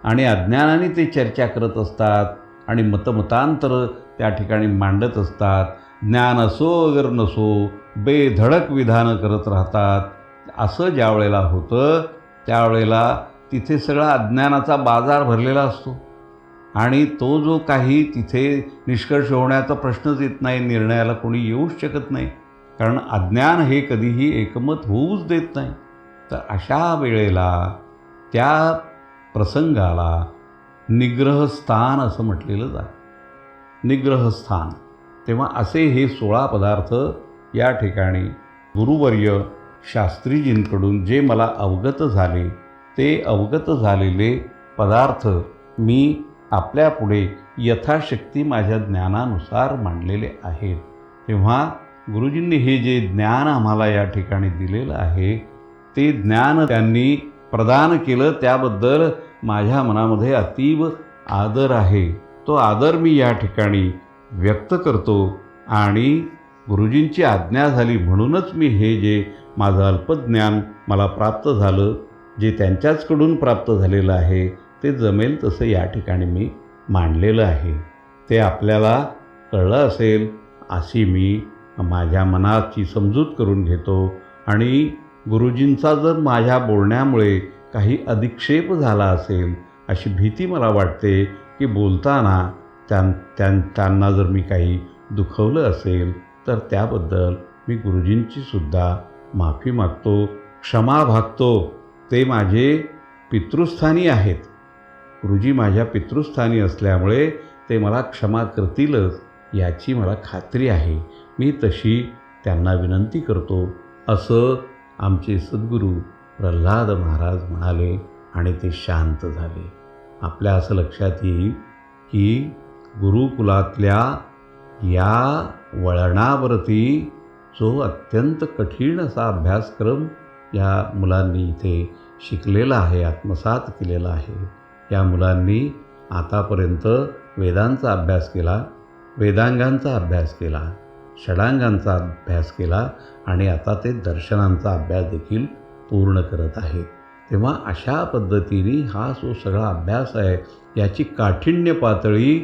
आणि अज्ञानाने ते चर्चा करत असतात आणि मतमतांतर त्या ठिकाणी मांडत असतात. ज्ञान असो अगर नसो बेधडक विधानं करत राहतात. असं ज्या वेळेला होतं त्यावेळेला तिथे सगळा अज्ञानाचा बाजार भरलेला असतो आणि तो जो काही तिथे निष्कर्ष होण्याचा प्रश्नच येत नाही, निर्णयाला कोणी येऊच शकत नाही, कारण अज्ञान हे कधीही एकमत होऊच देत नाही. तर अशा वेळेला त्या प्रसंगाला निग्रहस्थान असं म्हटलेलं जातं. निग्रहस्थान. तेव्हा असे हे 16 पदार्थ या ठिकाणी गुरुवर्य शास्त्रीजींकडून जे मला अवगत झाले, ते अवगत झालेले पदार्थ मी आपल्यापुढे यथाशक्ती माझ्या ज्ञानानुसार मांडलेले आहेत. तेव्हा गुरुजींनी हे जे ज्ञान आम्हाला या ठिकाणी दिलेलं आहे, ते ज्ञान त्यांनी प्रदान केलं त्याबद्दल माझ्या मनामध्ये अतीव आदर आहे. तो आदर मी या ठिकाणी व्यक्त करतो आणि गुरुजींची आज्ञा झाली म्हणूनच मी हे जे माझं अल्पज्ञान मला प्राप्त झालं, जे त्यांच्याचकडून प्राप्त झालेलं आहे, ते जमेल तसं या ठिकाणी मी मांडलेलं आहे. ते आपल्याला कळलं असेल अशी मी माझ्या मनाची समजूत करून घेतो. आणि गुरुजींचा जर माझ्या बोलण्यामुळे काही अधिक्षेप झाला असेल अशी भीती मला वाटते की बोलताना त्यांना जर मी काही दुखवलं असेल तर त्याबद्दल मी गुरुजींची सुद्धा माफी मागतो, क्षमा मागतो. ते माझे पितृस्थानी आहेत. गुरुजी माझ्या पितृस्थानी असल्यामुळे ते मला क्षमा करतीलच याची मला खात्री आहे. मी तशी त्यांना विनंती करतो असं आमचे सद्गुरू प्रल्हाद महाराज म्हणाले आणि ते शांत झाले. आपल्या असं लक्षात येईल की गुरुकुलातल्या या वळणावरती जो अत्यंत कठीण असा अभ्यासक्रम या मुलांनी इथे शिकलेला आहे, आत्मसात केलेला आहे. या मुलांनी आतापर्यंत वेदांचा अभ्यास केला, वेदांगांचा अभ्यास केला, षडांगांचा अभ्यास केला आणि आता ते दर्शनांचा अभ्यास देखील पूर्ण करत आहेत. तेव्हा अशा पद्धतीने हा जो सगळा अभ्यास आहे याची काठिण्य पातळी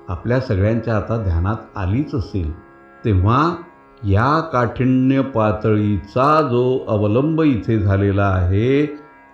आपल्या सगळ्यांच्या आता ध्यानात आलीच असेल. तेव्हा या काठिण्य पातळीचा जो अवलंब इथे झालेला आहे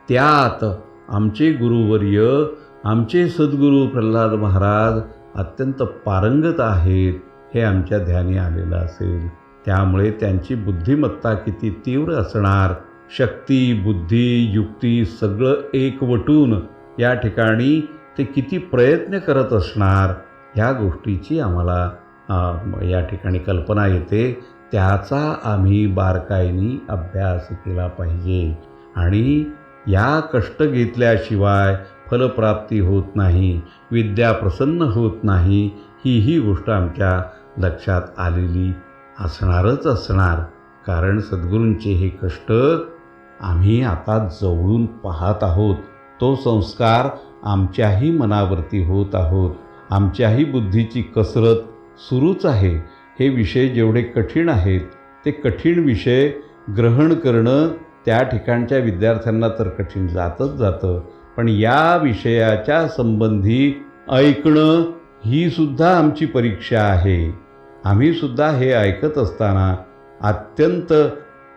त्यात आमचे गुरुवर्य, आमचे सद्गुरू प्रल्हाद महाराज अत्यंत पारंगत आहेत हे आमच्या ध्यानी आलेलं असेल. त्यामुळे त्यांची बुद्धिमत्ता किती तीव्र असणार, शक्ती, बुद्धी, युक्ती सगळं एकवटून या ठिकाणी ते किती प्रयत्न करत असणार ह्या गोष्टीची आम्हाला या ठिकाणी कल्पना येते. त्याचा आम्ही बारकाईने अभ्यास केला पाहिजे आणि या कष्ट घेतल्याशिवाय फलप्राप्ती होत नाही, विद्या प्रसन्न होत नाही, ही गोष्ट आमच्या लक्षात आलेली असणारच असणार. कारण सद्गुरूंचे हे कष्ट आम्ही आता जवळून पाहत आहोत. तो संस्कार आमच्याही मनावरती होत आहोत. आमच्याही बुद्धीची कसरत सुरूच आहे. हे विषय जेवढे कठीण आहेत ते कठीण विषय ग्रहण करणं त्या ठिकाणच्या विद्यार्थ्यांना तर कठीण जातच जातं, पण या विषयाच्या संबंधी ऐकणं ही सुद्धा आमची परीक्षा आहे. आम्ही सुद्धा हे ऐकत असताना अत्यंत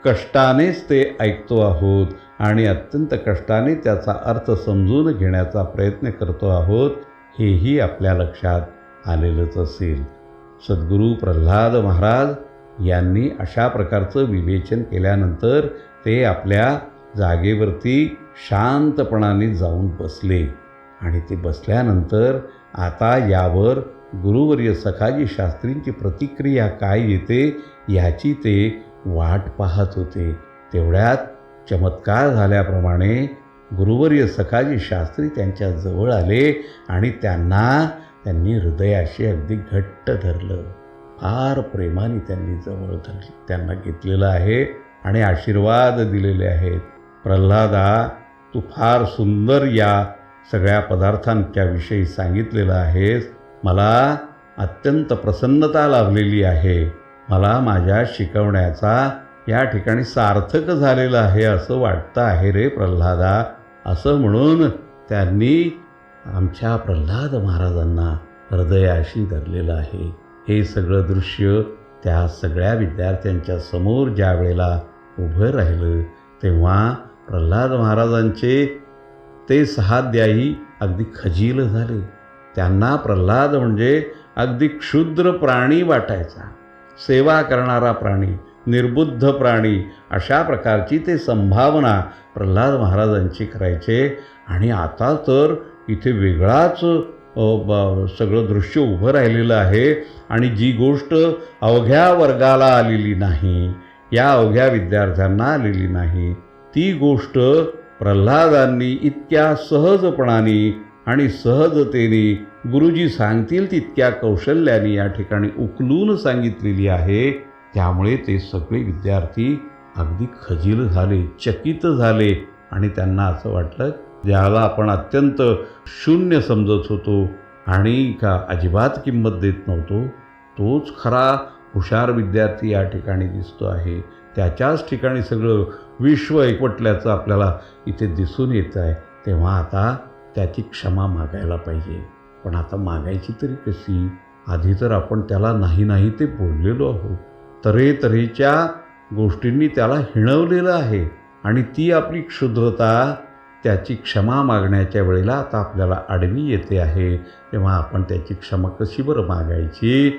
कष्टानेच ते ऐकतो आहोत आणि अत्यंत कष्टाने त्याचा अर्थ समजून घेण्याचा प्रयत्न करतो आहोत, हेही आपल्या लक्षात आलेलंच असेल. सद्गुरू प्रल्हाद महाराज यांनी अशा प्रकारचं विवेचन केल्यानंतर ते आपल्या जागेवरती शांतपणाने जाऊन बसले आणि ते बसल्यानंतर आता यावर गुरुवर्य सखाजी शास्त्रींची प्रतिक्रिया काय येते याची ते वाट पाहत होते. तेवढ्यात चमत्कार झाल्याप्रमाणे गुरुवर्य सखाजी शास्त्री त्यांच्या जवळ आले आणि त्यांनी हृदयाशी अगदी घट्ट धरलं. फार प्रेमाने त्यांनी जवळ त्यांना घेतलेलं आहे आणि आशीर्वाद दिलेले आहेत. प्रल्हादा, तू फार सुंदर या सगळ्या पदार्थांच्या विषयी सांगितलेलं आहेस. मला अत्यंत प्रसन्नता लाभलेली आहे. मला माझ्या शिकवण्याचा या ठिकाणी सार्थक झालेलं आहे असं वाटतं आहे रे प्रल्हादा. असं म्हणून त्यांनी आमच्या प्रल्हाद महाराजांना हृदयाशी धरलेलं आहे. हे सगळं दृश्य त्या सगळ्या विद्यार्थ्यांच्या समोर ज्या वेळेला उभं राहिलं तेव्हा प्रल्हाद महाराजांचे ते सहाध्यायी अगदी खजील झाले. त्यांना प्रल्हाद म्हणजे अगदी क्षुद्र प्राणी वाटायचा, सेवा करणारा प्राणी, निर्बुद्ध प्राणी, अशा प्रकारची ते संभावना प्रल्हाद महाराजांची करायचे. आणि आता तर इथे वेगळाच सगळं दृश्य उभं राहिलेलं आहे आणि जी गोष्ट अवघ्या वर्गाला आलेली नाही, या अवघ्या विद्यार्थ्यांना आलेली नाही, ती गोष्ट प्रल्हादांनी इतक्या सहजपणाने आणि सहजतेने गुरुजी सांगतील तितक्या कौशल्याने या ठिकाणी उकलून सांगितलेली आहे. त्यामुळे ते सगळे विद्यार्थी अगदी खजील झाले, चकित झाले आणि त्यांना असं वाटलं ज्याला आपण अत्यंत शून्य समजत होतो आणि का अजिबात किंमत देत नव्हतो, तोच खरा हुशार विद्यार्थी या ठिकाणी दिसतो आहे. त्याच्याच ठिकाणी सगळं विश्व एकवटल्याचं आपल्याला इथे दिसून येतं आहे. तेव्हा आता त्याची क्षमा मागायला पाहिजे. पण आता मागायची तरी कशी? आधी तर आपण त्याला नाही नाही ते बोललेलो आहोत. तऱ्हेतऱ्हेच्या गोष्टींनी त्याला हिणवलेलं आहे आणि ती आपली क्षुद्रता त्याची क्षमा मागण्याच्या वेळेला आता आपल्याला आडवी येते आहे. तेव्हा आपण त्याची क्षमा कशी बरं मागायची?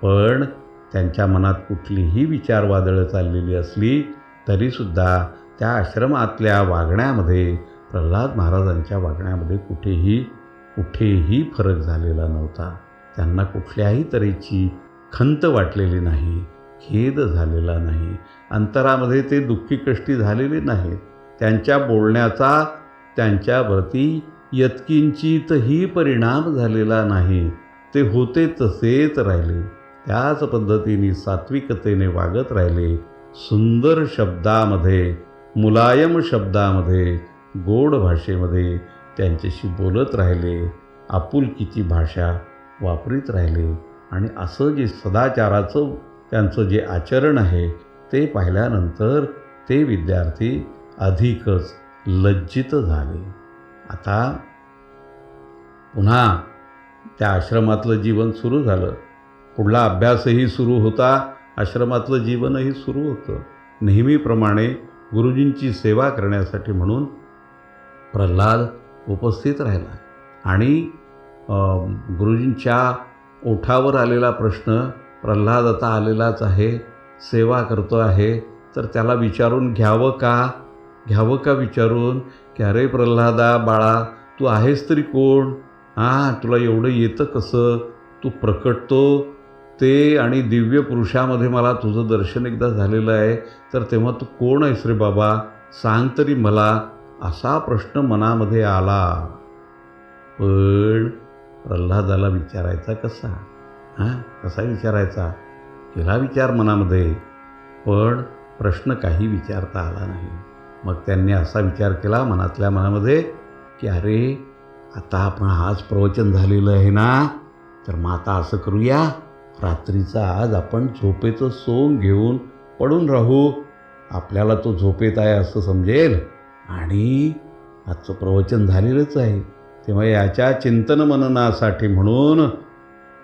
पण त्यांच्या मनात कुठलीही विचारवादळं चाललेली असली तरीसुद्धा त्या आश्रमातल्या वागण्यामध्ये प्रल्हाद महाराजांच्या वागण्यामध्ये कुठेही फरक झालेला नव्हता. त्यांना कुठल्याही तऱ्हेची खंत वाटलेली नाही, खेद झालेला नाही, अंतरामध्ये ते दुःखी कष्टी झालेले नाहीत. त्यांच्या बोलण्याचा त्यांच्यावरती यत्किंचितही परिणाम झालेला नाही. ते होते तसेच राहिले, त्याच पद्धतीने सात्विकतेने वागत राहिले. सुंदर शब्दामध्ये, मुलायम शब्दामध्ये, गोड भाषेमध्ये त्यांच्याशी बोलत राहिले, आपुलकीची भाषा वापरीत राहिले. आणि असं जे सदाचाराचं त्यांचं जे आचरण आहे ते पाहिल्यानंतर ते विद्यार्थी अधिकच लज्जित झाले. आता पुन्हा त्या आश्रमातलं जीवन सुरू झालं. पुढला अभ्यासही सुरू होता, आश्रमातलं जीवनही सुरू होतं. नेहमीप्रमाणे गुरुजींची सेवा करण्यासाठी म्हणून प्रल्हाद उपस्थित राहिला आणि गुरुजींच्या ओठावर आलेला प्रश्न, प्रल्हाद आता आलेलाच आहे, सेवा करतो आहे, तर त्याला विचारून घ्यावं का विचारून की अरे प्रल्हादा बाळा, तू आहेस तरी कोण? तुला एवढं येतं कसं? तू प्रकटतो ते आणि दिव्य पुरुषामध्ये मला तुझं दर्शन एकदा झालेलं आहे, तर तेव्हा तू कोण आहेस रे बाबा? सांग तरी मला. असा प्रश्न मनामध्ये आला. पण प्रल्हादाला विचारायचा कसा? कसा विचारायचा? केला विचार मनामध्ये, पण प्रश्न काही विचारता आला नाही. मग त्यांनी असा विचार केला मनातल्या मनामध्ये की अरे आता आपण आज प्रवचन झालेलं आहे ना, तर मग आता असं करूया, रात्रीचं आज आपण झोपेचं सोंग घेऊन पडून राहू. आपल्याला तो झोपेत आहे असं समजेल आणि आजचं प्रवचन झालेलंच आहे. तेव्हा याच्या चिंतन मननासाठी म्हणून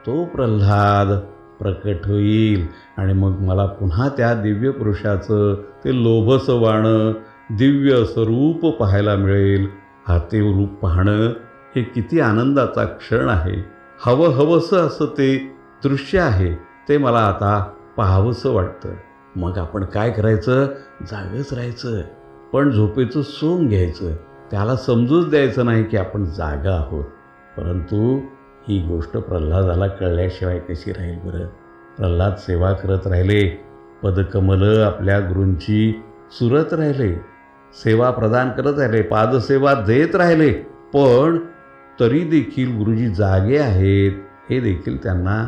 तो प्रल्हाद प्रकट होईल आणि मग मला पुन्हा त्या दिव्य पुरुषाचं ते लोभसं वाणं दिव्य स्वरूप पाहायला मिळेल. ते रूप पाहणं हे किती आनंदाचा क्षण आहे. हवंसं असं ते दृश्य आहे, ते मला आता पाहावंसं वाटतं. मग आपण काय करायचं? जागंच राहायचं, पण झोपेचं सोंग घ्यायचं. त्याला समजूच द्यायचं नाही की आपण जागा आहोत. परंतु ही गोष्ट प्रल्हादाला कळल्याशिवाय कशी राहील बरं? प्रल्हाद सेवा करत राहिले, पदकमलं आपल्या गुरूंची सुरत राहिले, सेवा प्रदान करत राहिले, पादसेवा देत राहिले. पण तरी देखील गुरुजी जागे आहेत हे देखील त्यांना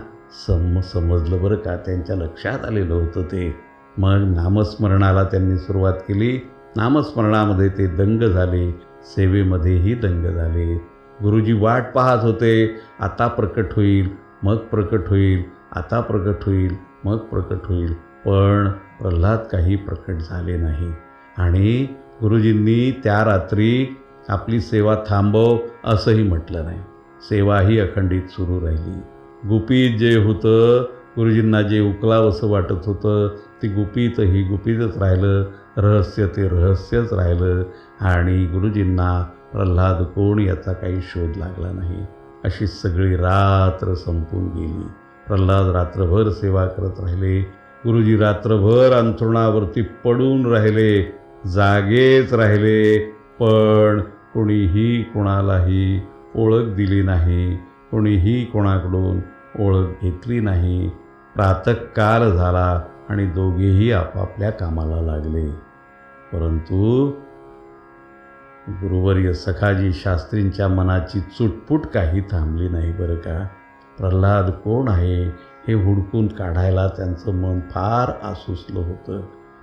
समजलं बरं का. त्यांच्या लक्षात आलेलं होतं ते. मग नामस्मरणाला त्यांनी सुरुवात केली. नामस्मरणामध्ये ते दंग झाले, सेवेमध्येही दंग झाले. गुरुजी वाट पाहत होते, आता प्रकट होईल, मग प्रकट होईल, आता प्रकट होईल, मग प्रकट होईल. पण प्रल्हाद काही प्रकट झाले नाही आणि गुरुजींनी त्या रात्री आपली सेवा थांबव असंही म्हटलं नाही. सेवाही अखंडित सुरू राहिली. गुपित जे होतं, गुरुजींना जे उकलावंसं वाटत होतं ते गुपितच राहिलं, रहस्य ते रहस्यच राहिलं आणि गुरुजींना प्रल्हाद कोण याचा काही शोध लागला नाही. अशी सगळी रात्र संपून गेली. प्रल्हाद रात्रभर सेवा करत राहिले. गुरुजी रात्रभर अंथरुणावरती पडून राहिले, जागेच राहिले. पण कोणीही कोणालाही ओळख दिली नाही, कोणीही कोणाकडून ओळख घेतली नाही. प्रातःकाल झाला आणि दोघेही आपापल्या कामाला लागले. परंतु गुरुवर्य सखाजी शास्त्रींच्या मनाची चुटपुट काही थांबली नाही बरं का. प्रल्हाद कोण आहे हे हुडकून काढायला त्यांचं मन फार आसुसलं होतं.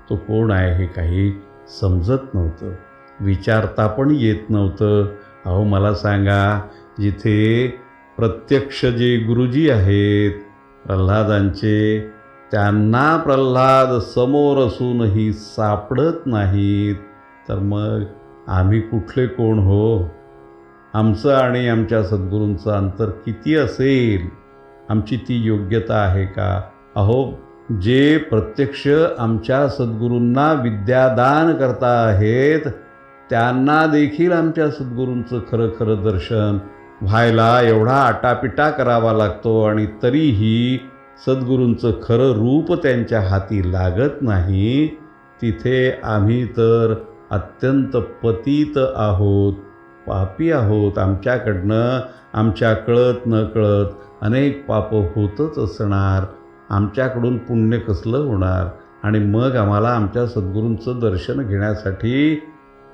तो कोण आहे हे काही समजत नव्हतं. विचारता पण येत नव्हतं. अहो मला सांगा, जिथे प्रत्यक्ष जे गुरुजी आहेत प्रल्हादांचे, त्यांना प्रल्हाद समोर असूनही सापडत नाहीत, तर मग आम्ही कुठले कोण हो? आमचं आणि आमच्या सद्गुरूंचं अंतर किती असेल? आमची ती योग्यता आहे का? अहो, जे प्रत्यक्ष आमच्या सद्गुरूंना विद्यादान करता आहेत, त्यांना देखील आमच्या सद्गुरूंचं खरं खरं दर्शन व्हायला एवढा आटापिटा करावा लागतो, आणि तरीही सद्गुरूंचं खरं रूप त्यांच्या हाती लागत नाही. तिथे आम्ही तर अत्यंत पतित आहोत, पापी आहोत. आमच्याकडनं आमच्या कळत न कळत अनेक पापं होतच असणार. आमच्याकडून पुण्य कसलं होणार? आणि मग आम्हाला आमच्या सद्गुरूंचं दर्शन घेण्यासाठी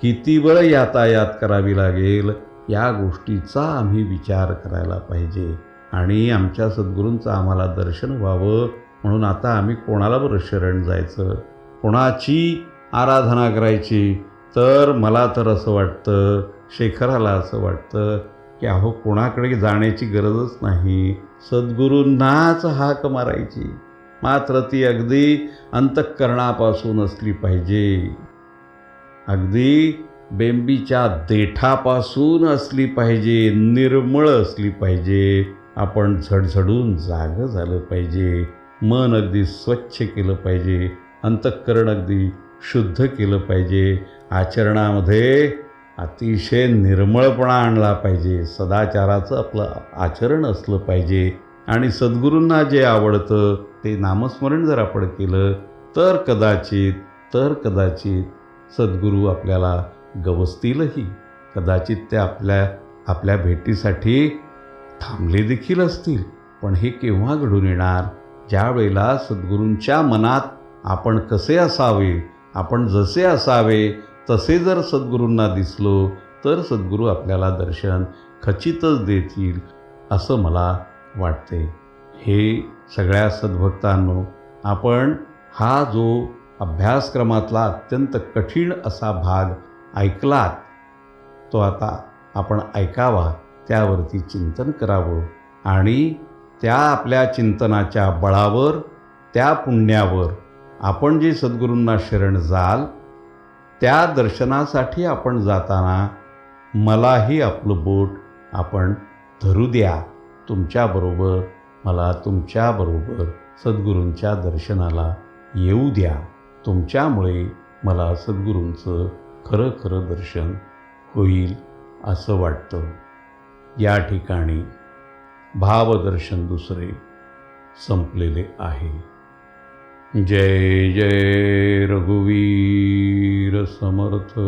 किती वेळ यातायात करावी लागेल, या गोष्टीचा आम्ही विचार करायला पाहिजे. आणि आमच्या सद्गुरूंचं आम्हाला दर्शन व्हावं म्हणून आता आम्ही कोणाला बरं शरण जायचं, कोणाची आराधना करायची? तर मला तर असं वाटतं, शेखराला असं वाटतं की अहो, कोणाकडे जाण्याची गरजच नाही, सद्गुरूंनाच हाक मारायची. मात्र ती अगदी अंतःकरणापासून असली पाहिजे, अगदी बेंबीच्या देठापासून असली पाहिजे, निर्मळ असली पाहिजे. आपण झडझडून जागं झालं पाहिजे, मन अगदी स्वच्छ केलं पाहिजे, अंतःकरण अगदी शुद्ध केलं पाहिजे, आचरणामध्ये अतिशय निर्मळपणा आणला पाहिजे, सदाचाराचं आपलं आचरण असलं पाहिजे. आणि सद्गुरूंना जे आवडतं ते नामस्मरण जर आपण केलं तर कदाचित सद्गुरू आपल्याला गवसतीलही. कदाचित ते आपल्या भेटीसाठी थांबले देखील असतील. पण हे केव्हा घडून येणार? ज्या वेळेला सद्गुरूंच्या मनात आपण कसे असावे, आपण जसे असावे तसे जर सद्गुरूंना दिसलो तर सद्गुरू आपल्याला दर्शन खचितच देतील, असं मला वाटते. हे सगळ्या सद्भक्तांनो, आपण हा जो अभ्यासक्रमातला अत्यंत कठीण असा भाग ऐकलात, तो आता आपण ऐकावा, त्यावरती चिंतन करावं, आणि त्या आपल्या चिंतनाच्या बळावर, त्या पुण्यावर आपण जे सद्गुरूंना शरण जाल, त्या दर्शनासाठी आपण जाताना मलाही आपलं बोट आपण धरू द्या. तुमच्याबरोबर मला तुमच्याबरोबर सद्गुरूंच्या दर्शनाला येऊ द्या. तुमच्यामुळे मला सद्गुरूंचं खरं खरं दर्शन होईल असं वाटतं. या ठिकाणी भावदर्शन दुसरे संपलेले आहे. जय जय रघुवीर समर्थ.